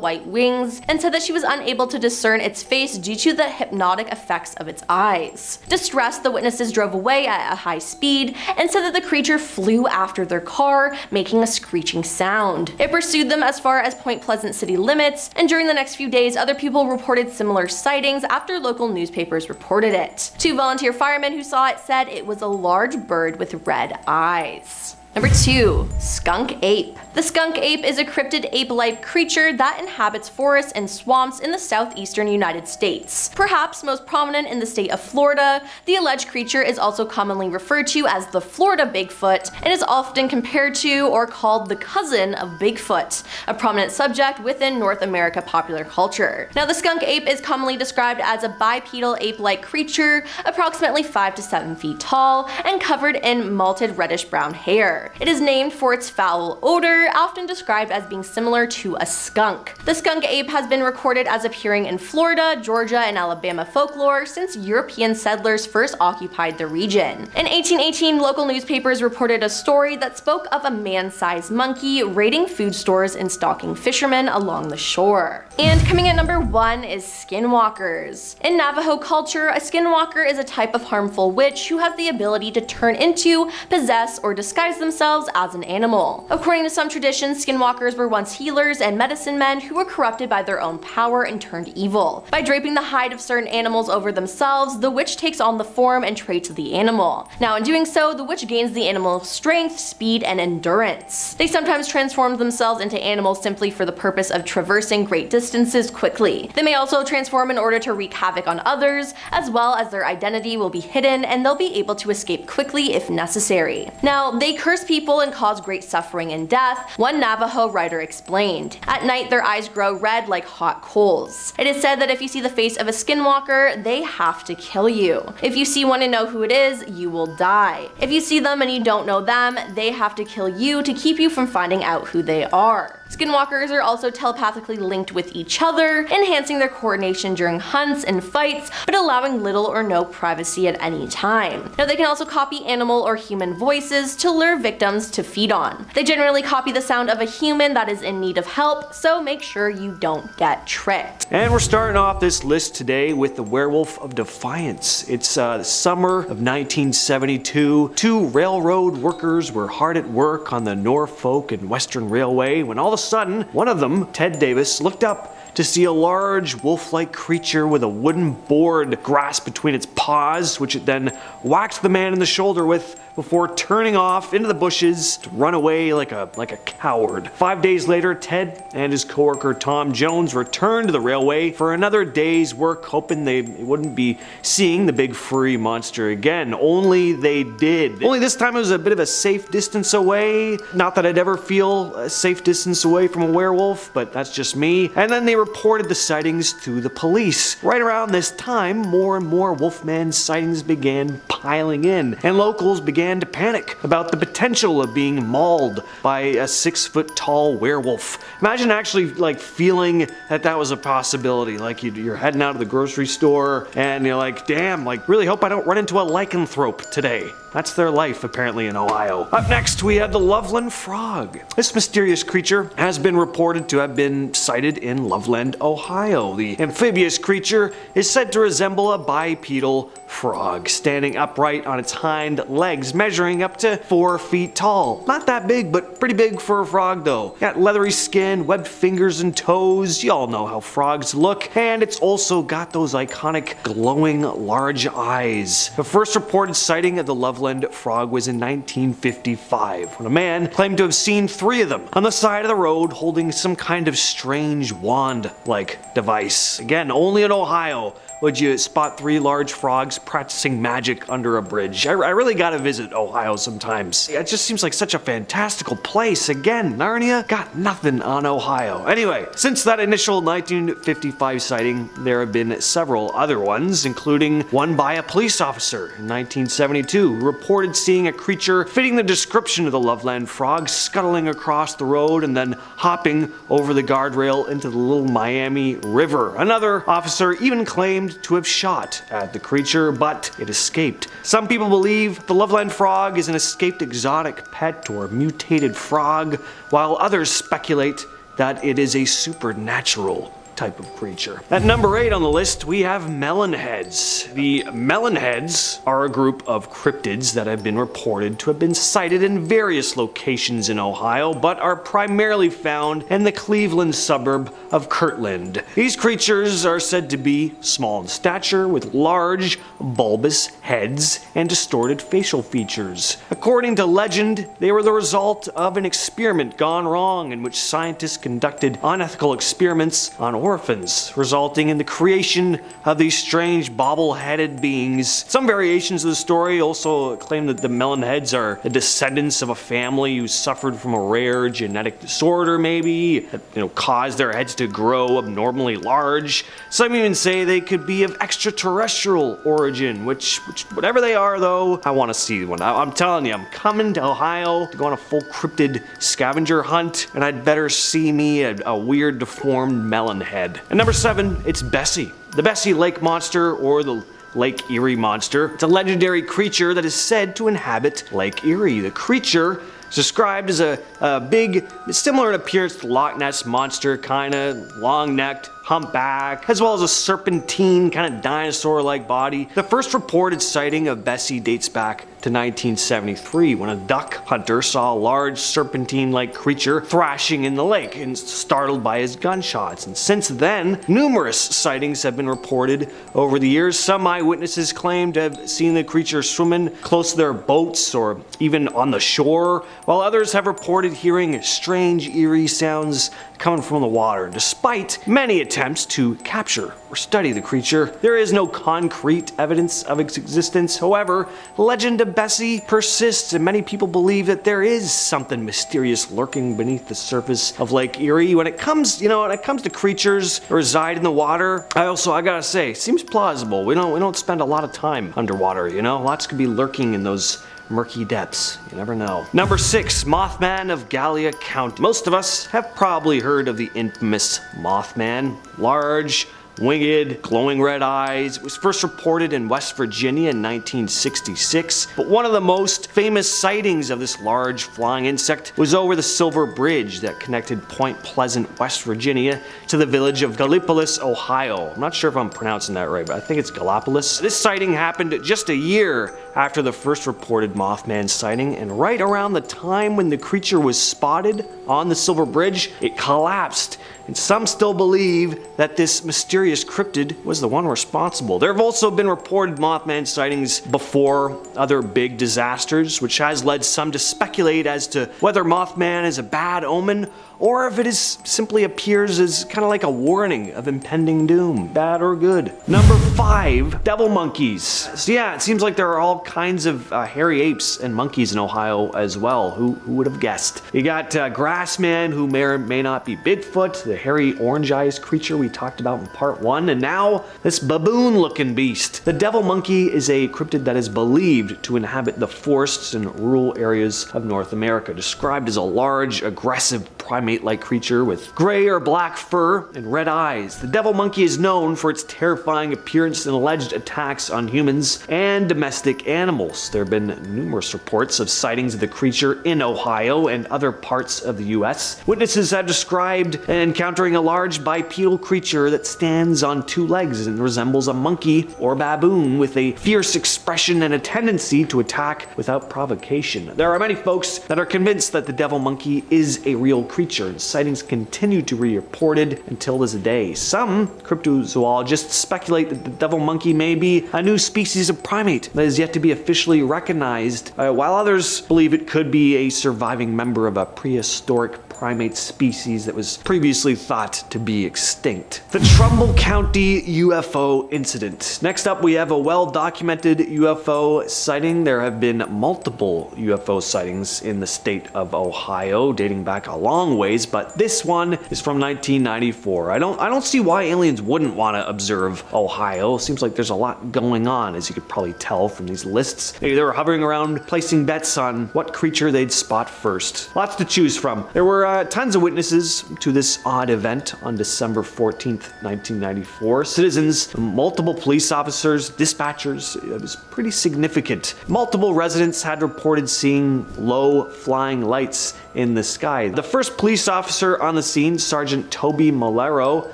white wings, and said that she was unable to discern its face due to the hypnotic effects of its eyes. Distressed, the witnesses drove away at a high speed and said that the creature flew after their car, making a screeching sound. It pursued them as far as Point Pleasant city limits, and during the next few days, other people reported similar sightings after local newspapers reported it. 2 volunteer firemen who saw it said it was a large bird with red eyes. Number 2. Skunk Ape. The skunk ape is a cryptid ape-like creature that inhabits forests and swamps in the southeastern United States. Perhaps most prominent in the state of Florida, the alleged creature is also commonly referred to as the Florida Bigfoot and is often compared to or called the cousin of Bigfoot, a prominent subject within North America popular culture. Now, the skunk ape is commonly described as a bipedal ape-like creature, approximately 5 to 7 feet tall and covered in malted reddish-brown hair. It is named for its foul odor, often described as being similar to a skunk. The skunk ape has been recorded as appearing in Florida, Georgia, and Alabama folklore since European settlers first occupied the region. In 1818, local newspapers reported a story that spoke of a man-sized monkey raiding food stores and stalking fishermen along the shore. And coming at number 1 is skinwalkers. In Navajo culture, a skinwalker is a type of harmful witch who has the ability to turn into, possess, or disguise themselves themselves as an animal. According to some traditions, skinwalkers were once healers and medicine men who were corrupted by their own power and turned evil. By draping the hide of certain animals over themselves, the witch takes on the form and traits of the animal. Now in doing so, the witch gains the animal's strength, speed, and endurance. They sometimes transform themselves into animals simply for the purpose of traversing great distances quickly. They may also transform in order to wreak havoc on others, as well as their identity will be hidden and they'll be able to escape quickly if necessary. Now, they curse people and cause great suffering and death, one Navajo writer explained. At night, their eyes grow red like hot coals. It is said that if you see the face of a skinwalker, they have to kill you. If you see one and know who it is, you will die. If you see them and you don't know them, they have to kill you to keep you from finding out who they are. Skinwalkers are also telepathically linked with each other, enhancing their coordination during hunts and fights, but allowing little or no privacy at any time. Now they can also copy animal or human voices to lure victims to feed on. They generally copy the sound of a human that is in need of help, so make sure you don't get tricked. And we're starting off this list today with the Werewolf of Defiance. It's the summer of 1972. Two railroad workers were hard at work on the Norfolk and Western Railway when all of a sudden, one of them, Ted Davis, looked up to see a large wolf-like creature with a wooden board grasped between its paws, which it then whacked the man in the shoulder with before turning off into the bushes to run away like a coward. 5 days later, Ted and his coworker Tom Jones returned to the railway for another day's work, hoping they wouldn't be seeing the big furry monster again. Only they did. Only this time it was a bit of a safe distance away. Not that I'd ever feel a safe distance away from a werewolf, but that's just me. And then they reported the sightings to the police. Right around this time, more and more Wolfman sightings began piling in, and locals began to panic about the potential of being mauled by a 6-foot-tall werewolf. Imagine actually feeling that was a possibility. Like you're heading out of the grocery store and you're like, damn, really hope I don't run into a lycanthrope today. That's their life, apparently, in Ohio. Up next, we have the Loveland Frog. This mysterious creature has been reported to have been sighted in Loveland, Ohio. The amphibious creature is said to resemble a bipedal frog, standing upright on its hind legs, measuring up to 4 feet tall. Not that big, but pretty big for a frog, though. Got leathery skin, webbed fingers and toes. You all know how frogs look. And it's also got those iconic glowing large eyes. The first reported sighting of the Loveland Frog was in 1955, when a man claimed to have seen 3 of them on the side of the road holding some kind of strange wand-like device. Again, only in Ohio would you spot 3 large frogs practicing magic under a bridge. I really gotta visit Ohio sometimes. It just seems like such a fantastical place. Again, Narnia got nothing on Ohio. Anyway, since that initial 1955 sighting, there have been several other ones, including one by a police officer in 1972 who reported seeing a creature fitting the description of the Loveland Frog scuttling across the road and then hopping over the guardrail into the Little Miami River. Another officer even claimed to have shot at the creature, but it escaped. Some people believe the Loveland Frog is an escaped exotic pet or mutated frog, while others speculate that it is a supernatural type of creature. At number 8 on the list, we have melonheads. The melonheads are a group of cryptids that have been reported to have been sighted in various locations in Ohio, but are primarily found in the Cleveland suburb of Kirtland. These creatures are said to be small in stature, with large, bulbous heads and distorted facial features. According to legend, they were the result of an experiment gone wrong in which scientists conducted unethical experiments on orphans, resulting in the creation of these strange bobble-headed beings. Some variations of the story also claim that the melonheads are the descendants of a family who suffered from a rare genetic disorder, maybe, that caused their heads to grow abnormally large. Some even say they could be of extraterrestrial origin, which whatever they are, though, I want to see one. I'm telling you, I'm coming to Ohio to go on a full cryptid scavenger hunt, and I'd better see me a weird deformed melonhead. At number 7, it's Bessie. The Bessie Lake Monster, or the Lake Erie Monster. It's a legendary creature that is said to inhabit Lake Erie. The creature is described as a big, similar in appearance to Loch Ness Monster, kinda long-necked, humpback, as well as a serpentine kind of dinosaur-like body. The first reported sighting of Bessie dates back to 1973 when a duck hunter saw a large serpentine-like creature thrashing in the lake and startled by his gunshots. And since then, numerous sightings have been reported over the years. Some eyewitnesses claim to have seen the creature swimming close to their boats or even on the shore, while others have reported hearing strange, eerie sounds coming from the water. Despite many attempts to capture or study the creature, there is no concrete evidence of its existence. However, the legend of Bessie persists, and many people believe that there is something mysterious lurking beneath the surface of Lake Erie. When it comes to creatures that reside in the water, I gotta say, seems plausible. We don't spend a lot of time underwater, Lots could be lurking in those murky depths. You never know. Number 6, Mothman of Gallia County. Most of us have probably heard of the infamous Mothman. Large, winged, glowing red eyes. It was first reported in West Virginia in 1966, but one of the most famous sightings of this large flying insect was over the Silver Bridge that connected Point Pleasant, West Virginia to the village of Gallipolis, Ohio. I'm not sure if I'm pronouncing that right, but I think it's Gallipolis. This sighting happened just a year after the first reported Mothman sighting, and right around the time when the creature was spotted on the Silver Bridge, it collapsed. And some still believe that this mysterious cryptid was the one responsible. There have also been reported Mothman sightings before other big disasters, which has led some to speculate as to whether Mothman is a bad omen or if it is simply appears as kind of like a warning of impending doom, bad or good. Number 5, devil monkeys. So yeah, it seems like there are all kinds of hairy apes and monkeys in Ohio as well. Who would have guessed? You got Grassman, who may or may not be Bigfoot, the hairy orange-eyed creature we talked about in part 1, and now this baboon-looking beast. The devil monkey is a cryptid that is believed to inhabit the forests and rural areas of North America, described as a large, aggressive primate-like creature with gray or black fur and red eyes. The devil monkey is known for its terrifying appearance and alleged attacks on humans and domestic animals. There have been numerous reports of sightings of the creature in Ohio and other parts of the US. Witnesses have described encountering a large bipedal creature that stands on 2 legs and resembles a monkey or baboon with a fierce expression and a tendency to attack without provocation. There are many folks that are convinced that the devil monkey is a real creature, and sightings continue to be reported until this day. Some cryptozoologists speculate that the devil monkey may be a new species of primate that is yet to be officially recognized, while others believe it could be a surviving member of a prehistoric primate species that was previously thought to be extinct. The Trumbull County UFO incident. Next up, we have a well-documented UFO sighting. There have been multiple UFO sightings in the state of Ohio, dating back a long ways, but this one is from 1994. I don't see why aliens wouldn't want to observe Ohio. Seems like there's a lot going on, as you could probably tell from these lists. Maybe they were hovering around, placing bets on what creature they'd spot first. Lots to choose from. There were tons of witnesses to this odd event on December 14th, 1994. Citizens, multiple police officers, dispatchers. It was pretty significant. Multiple residents had reported seeing low flying lights in the sky. The first police officer on the scene, Sergeant Toby Malero,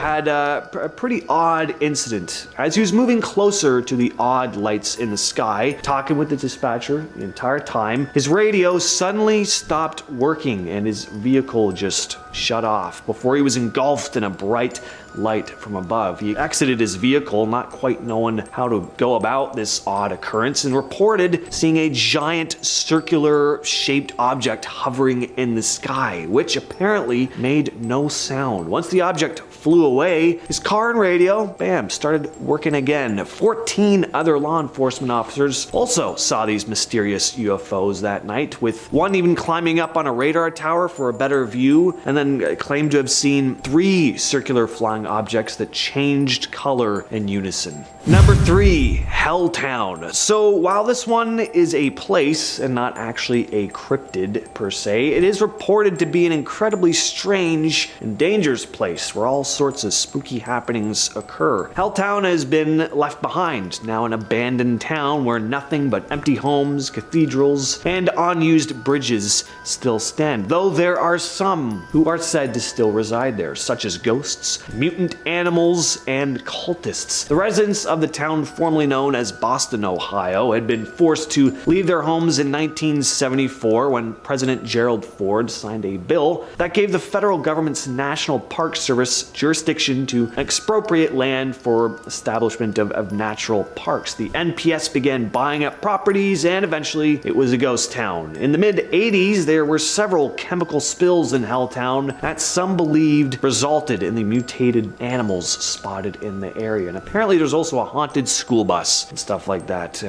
had a pretty odd incident. As he was moving closer to the odd lights in the sky, talking with the dispatcher the entire time, his radio suddenly stopped working and his vehicle just shut off before he was engulfed in a bright light from above. He exited his vehicle, not quite knowing how to go about this odd occurrence, and reported seeing a giant circular shaped object hovering in the sky, which apparently made no sound. Once the object flew away, his car and radio, bam, started working again. 14 other law enforcement officers also saw these mysterious UFOs that night, with one even climbing up on a radar tower for a better view, and then claimed to have seen 3 circular flying objects that changed color in unison. Number 3, Helltown. So while this one is a place and not actually a cryptid per se, it is reported to be an incredibly strange and dangerous place where all sorts of spooky happenings occur. Helltown has been left behind, now an abandoned town where nothing but empty homes, cathedrals, and unused bridges still stand, though there are some who are said to still reside there, such as ghosts, mutant animals, and cultists. The residents of the town formerly known as Boston, Ohio, had been forced to leave their homes in 1974 when President Gerald Ford signed a bill that gave the federal government's National Park Service jurisdiction to expropriate land for establishment of natural parks. The NPS began buying up properties, and eventually it was a ghost town. In the mid-80s, there were several chemical spills in Helltown that some believed resulted in the mutated animals spotted in the area. And apparently there's also a haunted school bus and stuff like that.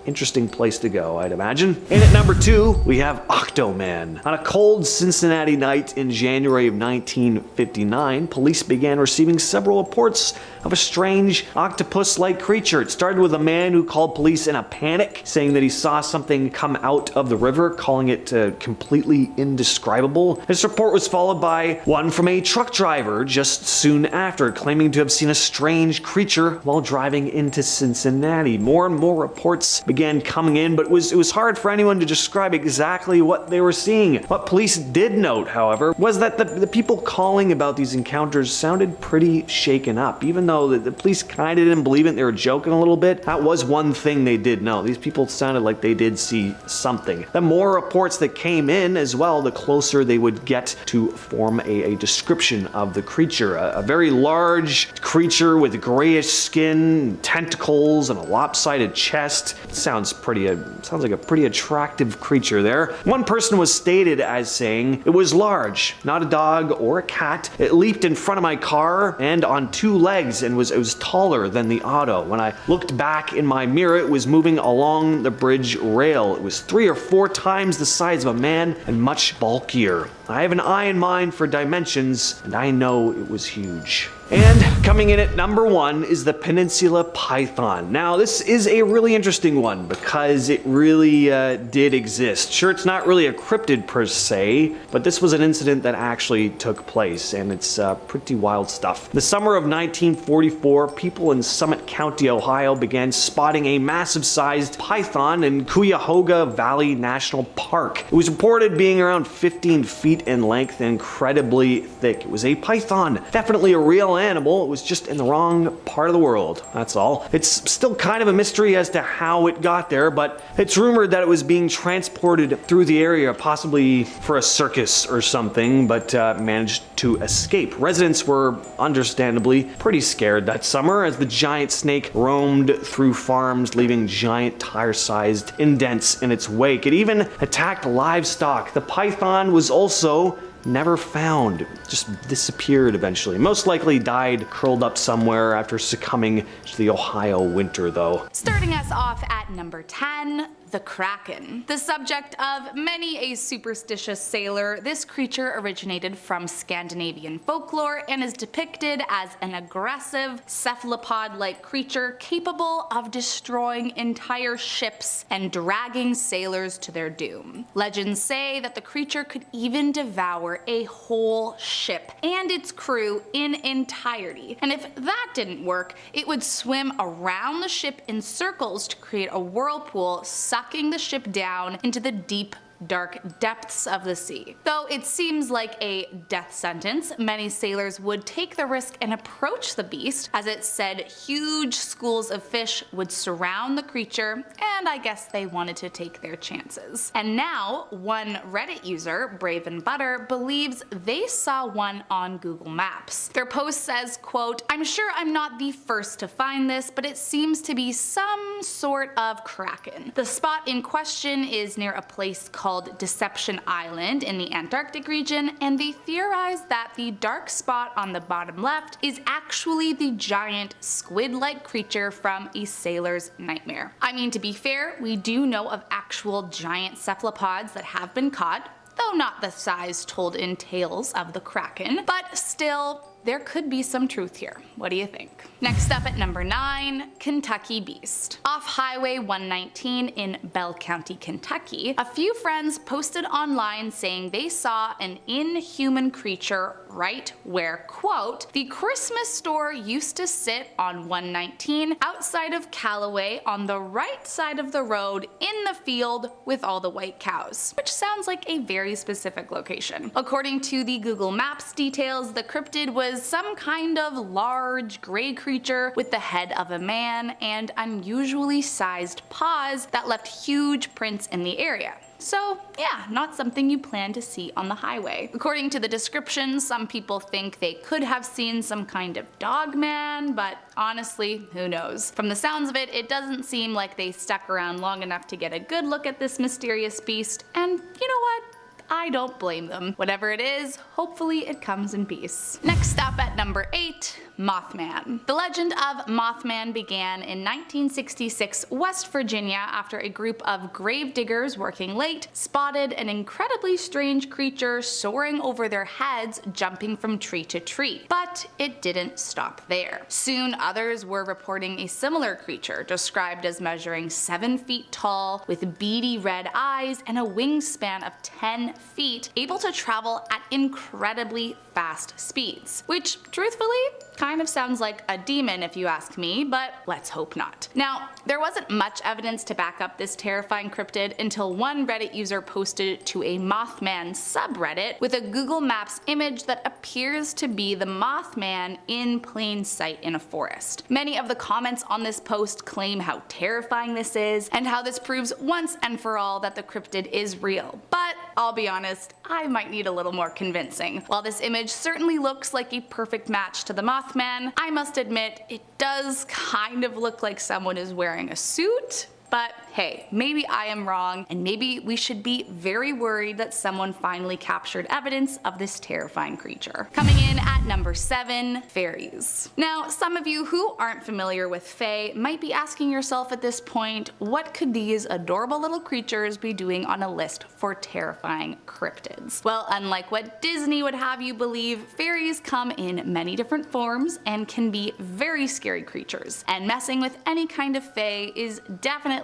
Interesting place to go, I'd imagine. And at number 2, we have Octoman. On a cold Cincinnati night in January of 1959, police began receiving several reports of a strange octopus-like creature. It started with a man who called police in a panic, saying that he saw something come out of the river, calling it completely indescribable. This report was followed by one from a truck driver just soon after, claiming to have seen a strange creature while driving into Cincinnati. More and more reports began coming in, but it was hard for anyone to describe exactly what they were seeing. What police did note, however, was that the people calling about these encounters sounded pretty shaken up. Even though the police kind of didn't believe it, they were joking a little bit, that was one thing they did know. These people sounded like they did see something. The more reports that came in as well, the closer they would get to form a description of the creature. A very large creature with grayish skin, tentacles, and a lopsided chest. Sounds like a pretty attractive creature there. One person was stated as saying, "It was large, not a dog or a cat. It leaped in front of my car and on 2 legs and it was taller than the auto. When I looked back in my mirror, it was moving along the bridge rail. It was 3 or 4 times the size of a man and much bulkier. I have an eye in mind for dimensions, and I know it was huge." And coming in at number 1 is the Peninsula Python. Now, this is a really interesting one because it really did exist. Sure, it's not really a cryptid per se, but this was an incident that actually took place, and it's pretty wild stuff. The summer of 1944, people in Summit County, Ohio began spotting a massive-sized python in Cuyahoga Valley National Park. It was reported being around 15 feet in length and incredibly thick. It was a python, definitely a real animal. It was just in the wrong part of the world, that's all. It's still kind of a mystery as to how it got there, but it's rumored that it was being transported through the area, possibly for a circus or something, but managed to escape. Residents were understandably pretty scared that summer as the giant snake roamed through farms, leaving giant tire-sized indents in its wake. It even attacked livestock. The python was also never found, just disappeared eventually. Most likely died curled up somewhere after succumbing to the Ohio winter though. Starting us off at number 10, the Kraken. The subject of many a superstitious sailor, this creature originated from Scandinavian folklore and is depicted as an aggressive, cephalopod-like creature capable of destroying entire ships and dragging sailors to their doom. Legends say that the creature could even devour a whole ship and its crew in entirety, and if that didn't work, it would swim around the ship in circles to create a whirlpool, sucking the ship down into the deep, dark depths of the sea. Though it seems like a death sentence, many sailors would take the risk and approach the beast, as it said huge schools of fish would surround the creature, and I guess they wanted to take their chances. And now, one Reddit user, Brave and Butter, believes they saw one on Google Maps. Their post says, quote, "I'm sure I'm not the first to find this, but it seems to be some sort of kraken. The spot in question is near a place called Deception Island in the Antarctic region, and they theorize that the dark spot on the bottom left is actually the giant squid-like creature from A Sailor's Nightmare." I mean, to be fair, we do know of actual giant cephalopods that have been caught, though not the size told in tales of the Kraken, but still, there could be some truth here. What do you think? Next up at number 9, Kentucky Beast. Off Highway 119 in Bell County, Kentucky, a few friends posted online saying they saw an inhuman creature right where, quote, "the Christmas store used to sit on 119 outside of Callaway on the right side of the road in the field with all the white cows," which sounds like a very specific location. According to the Google Maps details, the cryptid was was some kind of large gray creature with the head of a man and unusually sized paws that left huge prints in the area. So yeah, not something you plan to see on the highway. According to the description, some people think they could have seen some kind of dogman, but honestly, who knows? From the sounds of it, it doesn't seem like they stuck around long enough to get a good look at this mysterious beast, and you know what? I don't blame them. Whatever it is, hopefully it comes in peace. Next up at number 8, Mothman. The legend of Mothman began in 1966 West Virginia after a group of grave diggers working late spotted an incredibly strange creature soaring over their heads, jumping from tree to tree. But it didn't stop there. Soon others were reporting a similar creature, described as measuring 7 feet tall, with beady red eyes and a wingspan of 10 feet, able to travel at incredibly fast speeds. Which, truthfully, kind of sounds like a demon if you ask me, but let's hope not. Now, there wasn't much evidence to back up this terrifying cryptid until one Reddit user posted it to a Mothman subreddit with a Google Maps image that appears to be the Mothman in plain sight in a forest. Many of the comments on this post claim how terrifying this is and how this proves once and for all that the cryptid is real. But I'll be honest, I might need a little more convincing. While this image certainly looks like a perfect match to the Mothman, I must admit it does kind of look like someone is wearing a suit. But hey, maybe I am wrong, and maybe we should be very worried that someone finally captured evidence of this terrifying creature. Coming in at number 7, fairies. Now, some of you who aren't familiar with fae might be asking yourself at this point, what could these adorable little creatures be doing on a list for terrifying cryptids? Well, unlike what Disney would have you believe, fairies come in many different forms and can be very scary creatures, and messing with any kind of fae is definitely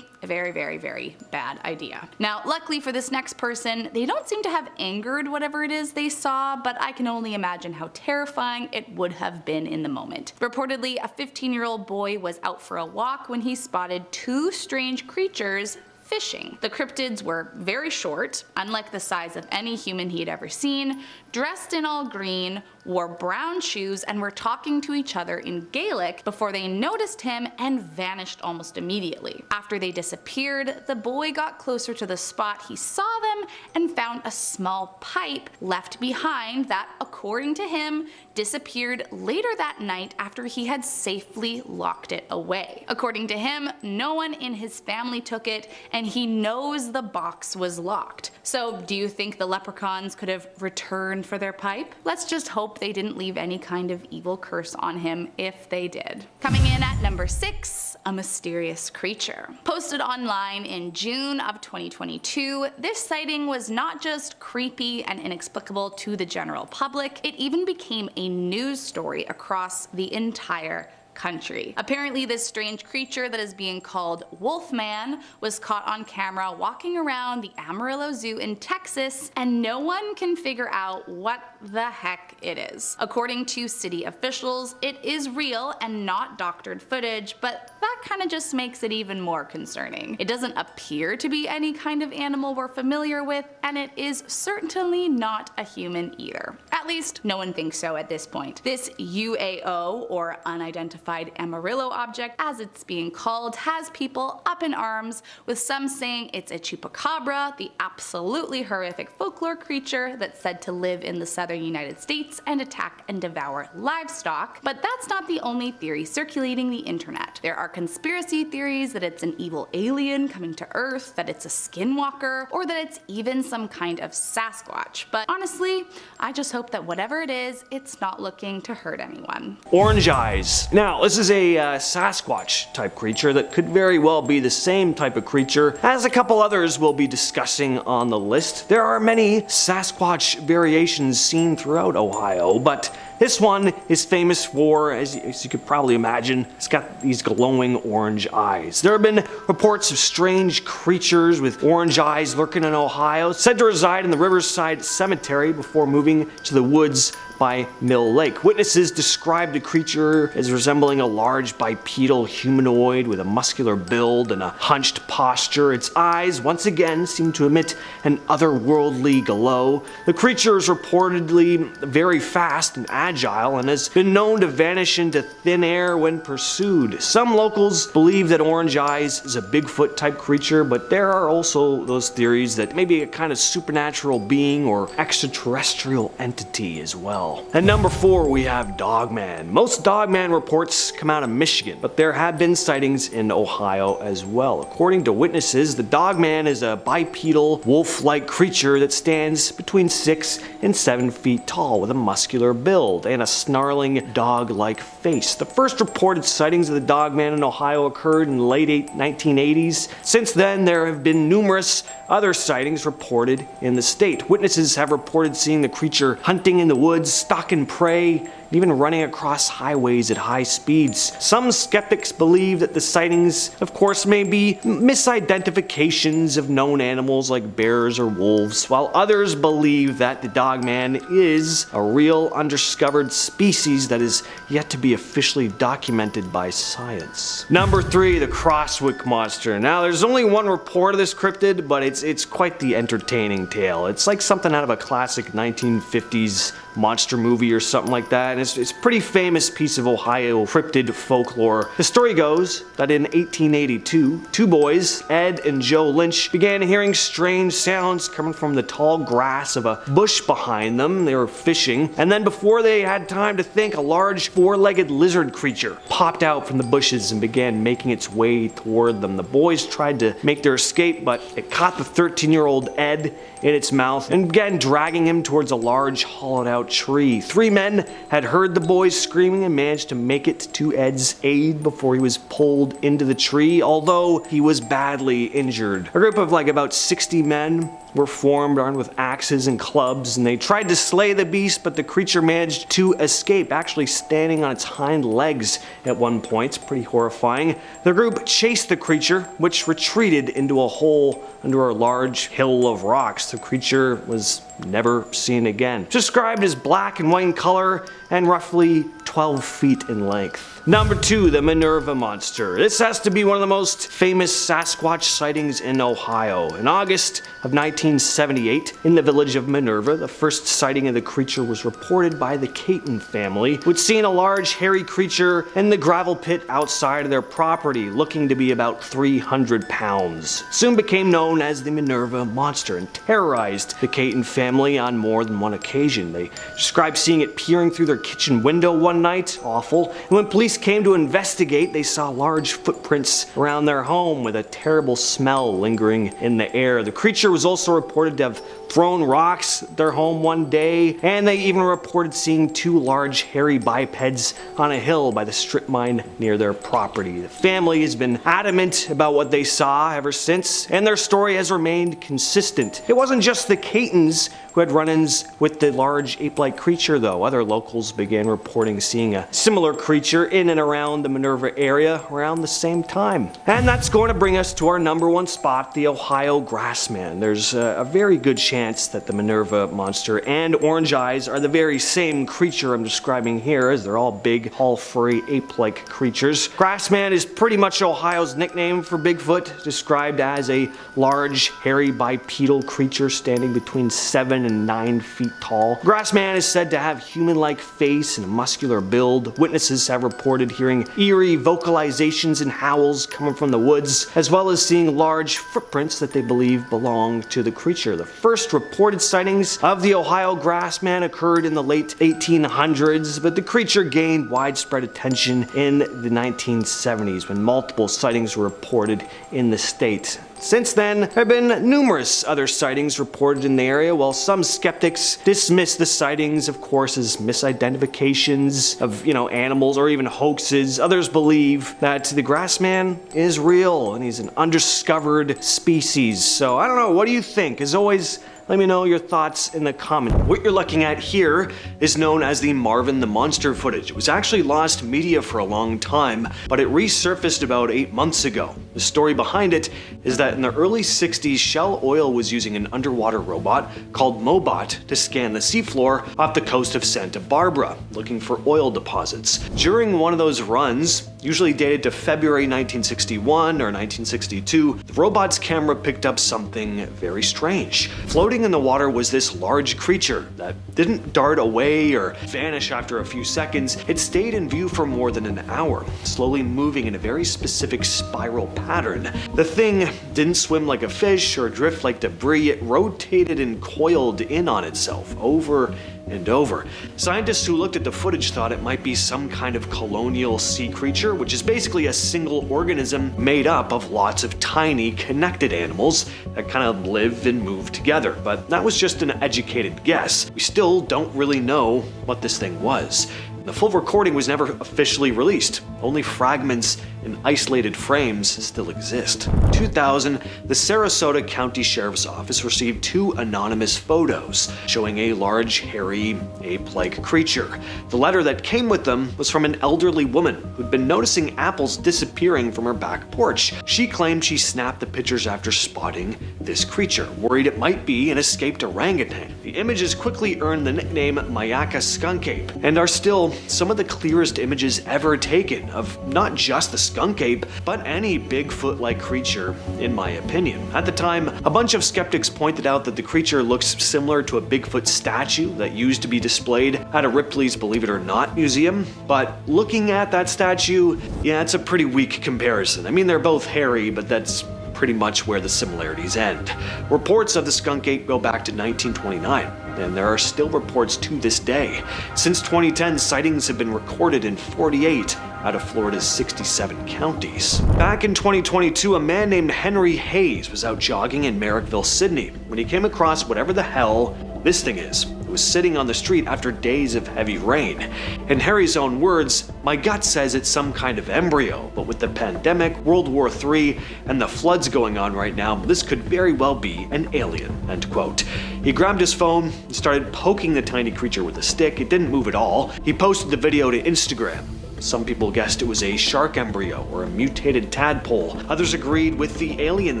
a very, very, very bad idea. Now, luckily for this next person, they don't seem to have angered whatever it is they saw, but I can only imagine how terrifying it would have been in the moment. Reportedly, a 15-year-old boy was out for a walk when he spotted 2 strange creatures fishing. The cryptids were very short, unlike the size of any human he had ever seen, dressed in all green, wore brown shoes, and were talking to each other in Gaelic before they noticed him and vanished almost immediately. After they disappeared, the boy got closer to the spot he saw them and found a small pipe left behind that, according to him, disappeared later that night after he had safely locked it away. According to him, no one in his family took it, and he knows the box was locked. So do you think the leprechauns could have returned for their pipe? Let's just hope they didn't leave any kind of evil curse on him if they did. Coming in at number 6, a mysterious creature. Posted online in June of 2022, this sighting was not just creepy and inexplicable to the general public, it even became a news story across the entire country. Apparently, this strange creature that is being called Wolfman was caught on camera walking around the Amarillo Zoo in Texas, and no one can figure out what the heck it is. According to city officials, it is real and not doctored footage, but that kind of just makes it even more concerning. It doesn't appear to be any kind of animal we're familiar with, and it is certainly not a human either. At least, no one thinks so at this point. This UAO, or unidentified Amarillo object, as it's being called, has people up in arms, with some saying it's a chupacabra, the absolutely horrific folklore creature that's said to live in the southern United States and attack and devour livestock. But that's not the only theory circulating the internet. There are conspiracy theories that it's an evil alien coming to Earth, that it's a skinwalker, or that it's even some kind of Sasquatch. But honestly, I just hope that whatever it is, it's not looking to hurt anyone. Orange eyes. Now, this is a Sasquatch type creature that could very well be the same type of creature as a couple others we'll be discussing on the list. There are many Sasquatch variations seen throughout Ohio, but this one is famous for, as you could probably imagine, it's got these glowing orange eyes. There have been reports of strange creatures with orange eyes lurking in Ohio, said to reside in the Riverside Cemetery before moving to the woods by Mill Lake. Witnesses described the creature as resembling a large bipedal humanoid with a muscular build and a hunched posture. Its eyes, once again, seem to emit an otherworldly glow. The creature is reportedly very fast and agile and has been known to vanish into thin air when pursued. Some locals believe that Orange Eyes is a Bigfoot type creature, but there are also those theories that maybe a kind of supernatural being or extraterrestrial entity as well. At number 4, we have Dogman. Most Dogman reports come out of Michigan, but there have been sightings in Ohio as well. According to witnesses, the Dogman is a bipedal, wolf-like creature that stands between 6 and 7 feet tall with a muscular build and a snarling dog-like face. The first reported sightings of the Dogman in Ohio occurred in the late 1980s. Since then, there have been numerous other sightings reported in the state. Witnesses have reported seeing the creature hunting in the woods, stalking prey, and even running across highways at high speeds. Some skeptics believe that the sightings, of course, may be misidentifications of known animals like bears or wolves, while others believe that the Dogman is a real undiscovered species that is yet to be officially documented by science. Number 3, the Crosswick Monster. Now, there's only one report of this cryptid, but it's quite the entertaining tale. It's like something out of a classic 1950s monster movie or something like that, and it's a pretty famous piece of Ohio cryptid folklore. The story goes that in 1882, two boys, Ed and Joe Lynch, began hearing strange sounds coming from the tall grass of a bush behind them. They were fishing, and then before they had time to think, a large four-legged lizard creature popped out from the bushes and began making its way toward them. The boys tried to make their escape, but it caught the 13-year-old Ed in its mouth and began dragging him towards a large hollowed-out tree. 3 men had heard the boys screaming and managed to make it to Ed's aid before he was pulled into the tree, although he was badly injured. A group of about 60 men were formed, armed with axes and clubs, and they tried to slay the beast, but the creature managed to escape, actually standing on its hind legs at one point. It's pretty horrifying. The group chased the creature, which retreated into a hole under a large hill of rocks. The creature was never seen again. Described as black and white in color and roughly 12 feet in length. Number 2, the Minerva Monster. This has to be one of the most famous Sasquatch sightings in Ohio. In August of 1978, in the village of Minerva, the first sighting of the creature was reported by the Caton family, who'd seen a large hairy creature in the gravel pit outside of their property, looking to be about 300 pounds. Soon became known as the Minerva Monster and terrorized the Caton family on more than one occasion. They described seeing it peering through their kitchen window one night, awful, and when police came to investigate, they saw large footprints around their home with a terrible smell lingering in the air. The creature was also reported to have thrown rocks at their home one day, and they even reported seeing 2 large hairy bipeds on a hill by the strip mine near their property. The family has been adamant about what they saw ever since, and their story has remained consistent. It wasn't just the Catons who had run-ins with the large ape-like creature, though. Other locals began reporting seeing a similar creature in and around the Minerva area around the same time. And that's going to bring us to our number 1 spot, the Ohio Grassman. There's a very good chance that the Minerva Monster and Orange Eyes are the very same creature I'm describing here, as they're all big, all furry, ape-like creatures. Grassman is pretty much Ohio's nickname for Bigfoot, described as a large, hairy, bipedal creature standing between 7 and 9 feet tall. Grassman is said to have human-like face and a muscular build. Witnesses have reported hearing eerie vocalizations and howls coming from the woods, as well as seeing large footprints that they believe belong to the creature. The first reported sightings of the Ohio Grassman occurred in the late 1800s, but the creature gained widespread attention in the 1970s when multiple sightings were reported in the state. Since then, there have been numerous other sightings reported in the area, while some skeptics dismiss the sightings, of course, as misidentifications of, animals or even hoaxes. Others believe that the Grassman is real and he's an undiscovered species. So I don't know, what do you think? As always, Let me know your thoughts in the comments. What you're looking at here is known as the Marvin the Monster footage. It was actually lost media for a long time, but it resurfaced about 8 months ago. The story behind it is that in the early 60s, Shell Oil was using an underwater robot called Mobot to scan the seafloor off the coast of Santa Barbara, looking for oil deposits. During one of those runs, usually dated to February 1961 or 1962, the robot's camera picked up something very strange. Floating in the water was this large creature that didn't dart away or vanish after a few seconds. It stayed in view for more than an hour, slowly moving in a very specific spiral pattern. The thing didn't swim like a fish or drift like debris. It rotated and coiled in on itself over and over. Scientists who looked at the footage thought it might be some kind of colonial sea creature, which is basically a single organism made up of lots of tiny connected animals that kind of live and move together. But that was just an educated guess. We still don't really know what this thing was. The full recording was never officially released. Only fragments and isolated frames still exist. In 2000, the Sarasota County Sheriff's Office received 2 anonymous photos showing a large, hairy, ape-like creature. The letter that came with them was from an elderly woman who'd been noticing apples disappearing from her back porch. She claimed she snapped the pictures after spotting this creature, worried it might be an escaped orangutan. The images quickly earned the nickname Mayaka skunk ape and are still some of the clearest images ever taken of not just the skunk ape, but any Bigfoot-like creature, in my opinion. At the time, a bunch of skeptics pointed out that the creature looks similar to a Bigfoot statue that used to be displayed at a Ripley's Believe It or Not museum, but looking at that statue, yeah, it's a pretty weak comparison. I mean, they're both hairy, but that's pretty much where the similarities end. Reports of the skunk ape go back to 1929, and there are still reports to this day. Since 2010, sightings have been recorded in 48 out of Florida's 67 counties. Back in 2022, a man named Henry Hayes was out jogging in Merrickville, Sydney, when he came across whatever the hell this thing is. It was sitting on the street after days of heavy rain. In Harry's own words, "My gut says it's some kind of embryo, but with the pandemic, World War III, and the floods going on right now, this could very well be an alien," end quote. He grabbed his phone and started poking the tiny creature with a stick. It didn't move at all. He posted the video to Instagram. Some people guessed it was a shark embryo or a mutated tadpole. Others agreed with the alien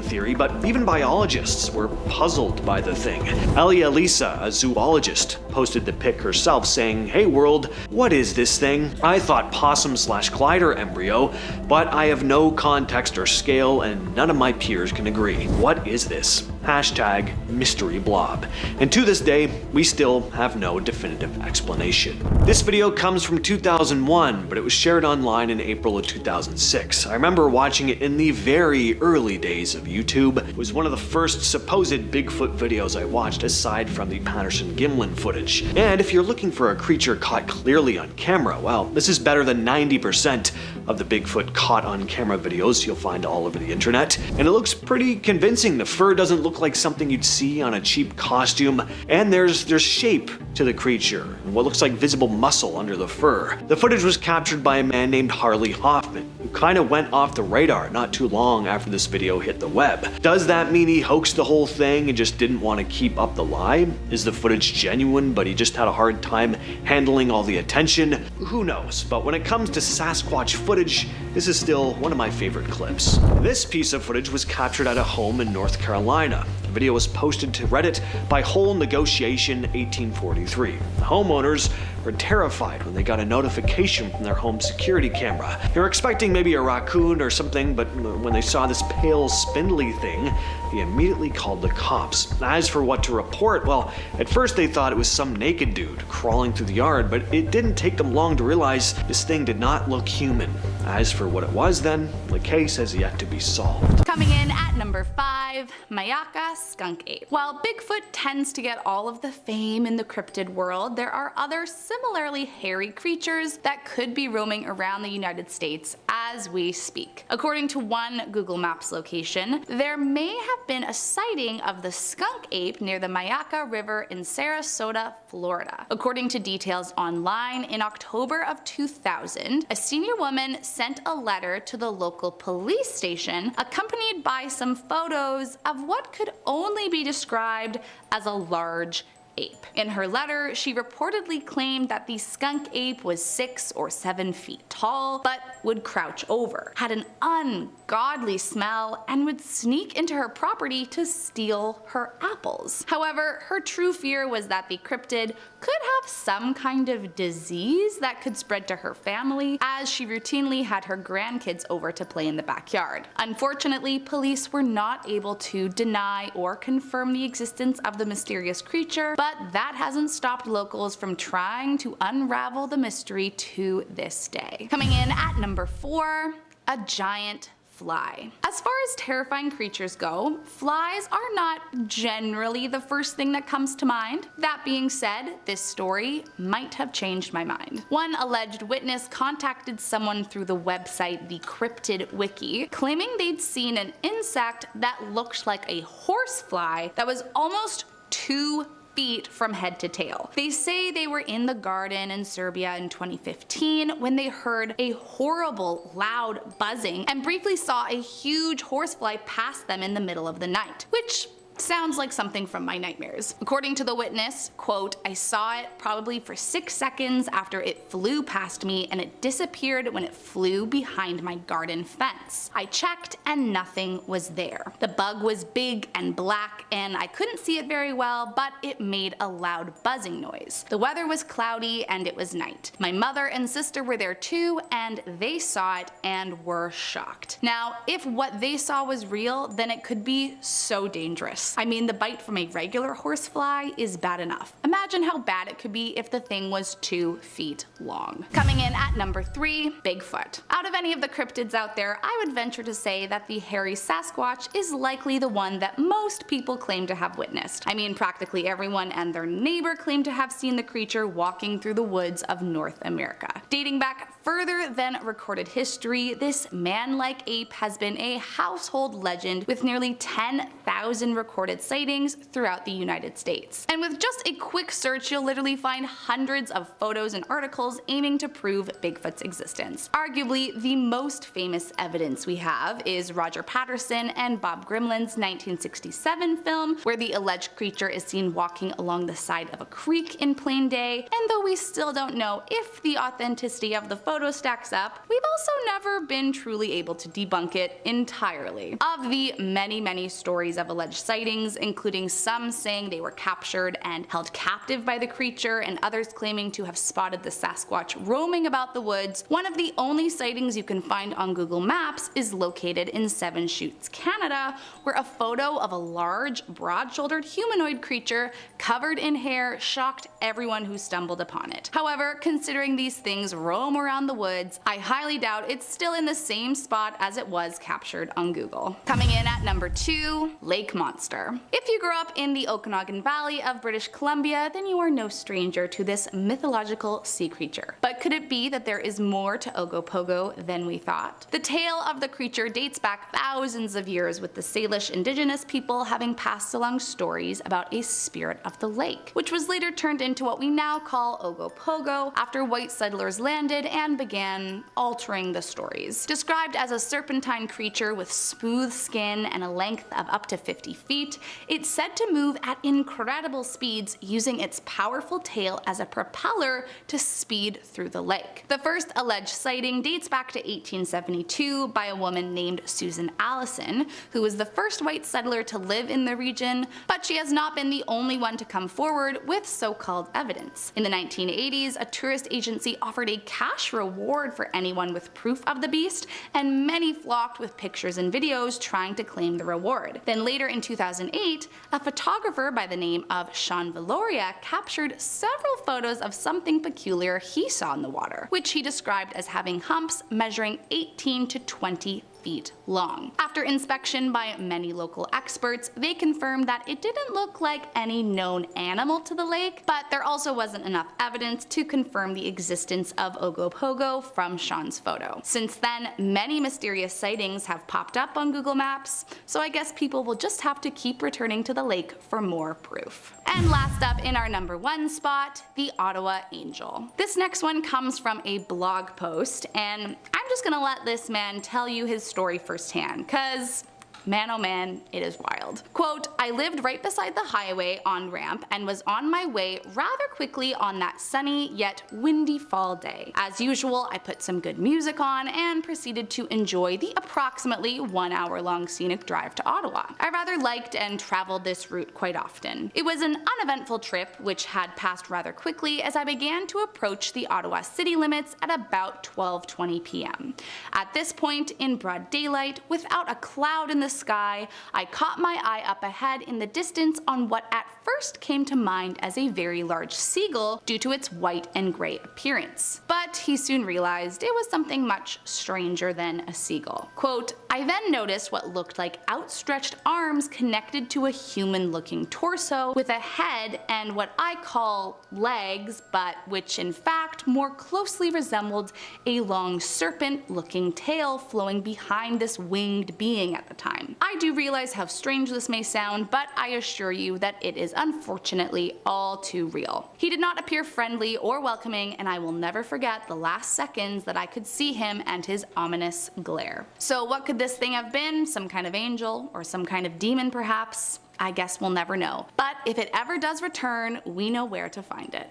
theory, but even biologists were puzzled by the thing. Elia Lisa, a zoologist, posted the pic herself saying, "Hey world, what is this thing? I thought possum/glider embryo, but I have no context or scale and none of my peers can agree. What is this? Hashtag mystery blob." And to this day, we still have no definitive explanation. This video comes from 2001, but it was shared online in April of 2006. I remember watching it in the very early days of YouTube. It was one of the first supposed Bigfoot videos I watched aside from the Patterson-Gimlin footage. And if you're looking for a creature caught clearly on camera, well, this is better than 90% of the Bigfoot caught on camera videos you'll find all over the internet. And it looks pretty convincing. The fur doesn't look like something you'd see on a cheap costume, and there's shape to the creature, and what looks like visible muscle under the fur. The footage was captured by a man named Harley Hoffman, who kind of went off the radar not too long after this video hit the web. Does that mean he hoaxed the whole thing and just didn't want to keep up the lie? Is the footage genuine, but he just had a hard time handling all the attention? Who knows? But when it comes to Sasquatch footage, this is still one of my favorite clips. This piece of footage was captured at a home in North Carolina. The video was posted to Reddit by Whole Negotiation 1843. The homeowners were terrified when they got a notification from their home security camera. They were expecting maybe a raccoon or something, but when they saw this pale, spindly thing, they immediately called the cops. As for what to report, well, at first they thought it was some naked dude crawling through the yard, but it didn't take them long to realize this thing did not look human. As for what it was then, the case has yet to be solved. Coming in at number 5, Mayaka skunk ape. While Bigfoot tends to get all of the fame in the cryptid world, there are other similarly hairy creatures that could be roaming around the United States as we speak. According to one Google Maps location, there may have been a sighting of the skunk ape near the Mayaka River in Sarasota, Florida. According to details online, in October of 2000, a senior woman sent a letter to the local police station accompanied by some photos photos of what could only be described as a large ape. In her letter, she reportedly claimed that the skunk ape was 6 or 7 feet tall, but would crouch over, had an ungodly smell, and would sneak into her property to steal her apples. However, her true fear was that the cryptid could have some kind of disease that could spread to her family, as she routinely had her grandkids over to play in the backyard. Unfortunately, police were not able to deny or confirm the existence of the mysterious creature, but that hasn't stopped locals from trying to unravel the mystery to this day. Coming in at number 4, a giant fly. As far as terrifying creatures go, flies are not generally the first thing that comes to mind. That being said, this story might have changed my mind. One alleged witness contacted someone through the website the Cryptid wiki, claiming they'd seen an insect that looked like a horsefly that was almost 2 feet from head to tail. They say they were in the garden in Serbia in 2015 when they heard a horrible loud buzzing and briefly saw a huge horsefly pass them in the middle of the night, which sounds like something from my nightmares. According to the witness, quote, "I saw it probably for 6 seconds after it flew past me, and it disappeared when it flew behind my garden fence. I checked and nothing was there. The bug was big and black and I couldn't see it very well, but it made a loud buzzing noise. The weather was cloudy and it was night. My mother and sister were there too, and they saw it and were shocked." Now, if what they saw was real, then it could be so dangerous. I mean, the bite from a regular horsefly is bad enough. Imagine how bad it could be if the thing was 2 feet long. Coming in at number 3, Bigfoot. Out of any of the cryptids out there, I would venture to say that the hairy Sasquatch is likely the one that most people claim to have witnessed. I mean, practically everyone and their neighbor claim to have seen the creature walking through the woods of North America. Dating back further than recorded history, this man-like ape has been a household legend with nearly 10,000 recorded sightings throughout the United States. And with just a quick search, you'll literally find hundreds of photos and articles aiming to prove Bigfoot's existence. Arguably, the most famous evidence we have is Roger Patterson and Bob Grimland's 1967 film, where the alleged creature is seen walking along the side of a creek in plain day, and though we still don't know if the authenticity of the photo stacks up, we've also never been truly able to debunk it entirely. Of the many stories of alleged sightings, including some saying they were captured and held captive by the creature and others claiming to have spotted the Sasquatch roaming about the woods, one of the only sightings you can find on Google Maps is located in Seven Chutes, Canada, where a photo of a large, broad-shouldered humanoid creature covered in hair shocked everyone who stumbled upon it. However, considering these things roam around the woods, I highly doubt it's still in the same spot as it was captured on Google. Coming in at number 2, Lake Monster. If you grew up in the Okanagan Valley of British Columbia, then you are no stranger to this mythological sea creature. But could it be that there is more to Ogopogo than we thought? The tale of the creature dates back thousands of years, with the Salish indigenous people having passed along stories about a spirit of the lake, which was later turned into what we now call Ogopogo after white settlers landed and began altering the stories. Described as a serpentine creature with smooth skin and a length of up to 50 feet, it's said to move at incredible speeds, using its powerful tail as a propeller to speed through the lake. The first alleged sighting dates back to 1872 by a woman named Susan Allison, who was the first white settler to live in the region, but she has not been the only one to come forward with so-called evidence. In the 1980s, a tourist agency offered a cash reward for anyone with proof of the beast, and many flocked with pictures and videos trying to claim the reward. Then later in 2008, a photographer by the name of Sean Valoria captured several photos of something peculiar he saw in the water, which he described as having humps measuring 18 to 20 feet long. After inspection by many local experts, they confirmed that it didn't look like any known animal to the lake, but there also wasn't enough evidence to confirm the existence of Ogopogo from Sean's photo. Since then, many mysterious sightings have popped up on Google Maps, so I guess people will just have to keep returning to the lake for more proof. And last up in our number 1 spot, the Ottawa Angel. This next one comes from a blog post, and I'm just gonna let this man tell you his story firsthand, cause Man oh man, it is wild. Quote, I lived right beside the highway on-ramp and was on my way rather quickly on that sunny yet windy fall day. As usual, I put some good music on and proceeded to enjoy the approximately 1 hour long scenic drive to Ottawa. I rather liked and traveled this route quite often. It was an uneventful trip which had passed rather quickly as I began to approach the Ottawa city limits at about 12:20 p.m. At this point, in broad daylight, without a cloud in the sky, I caught my eye up ahead in the distance on what at first came to mind as a very large seagull due to its white and gray appearance. But he soon realized it was something much stranger than a seagull. Quote, I then noticed what looked like outstretched arms connected to a human-looking torso with a head and what I call legs, but which in fact more closely resembled a long serpent-looking tail flowing behind this winged being at the time. I do realize how strange this may sound, but I assure you that it is unfortunately all too real. He did not appear friendly or welcoming, and I will never forget the last seconds that I could see him and his ominous glare. So what could this thing have been? Some kind of angel or some kind of demon perhaps? I guess we'll never know. But if it ever does return, we know where to find it.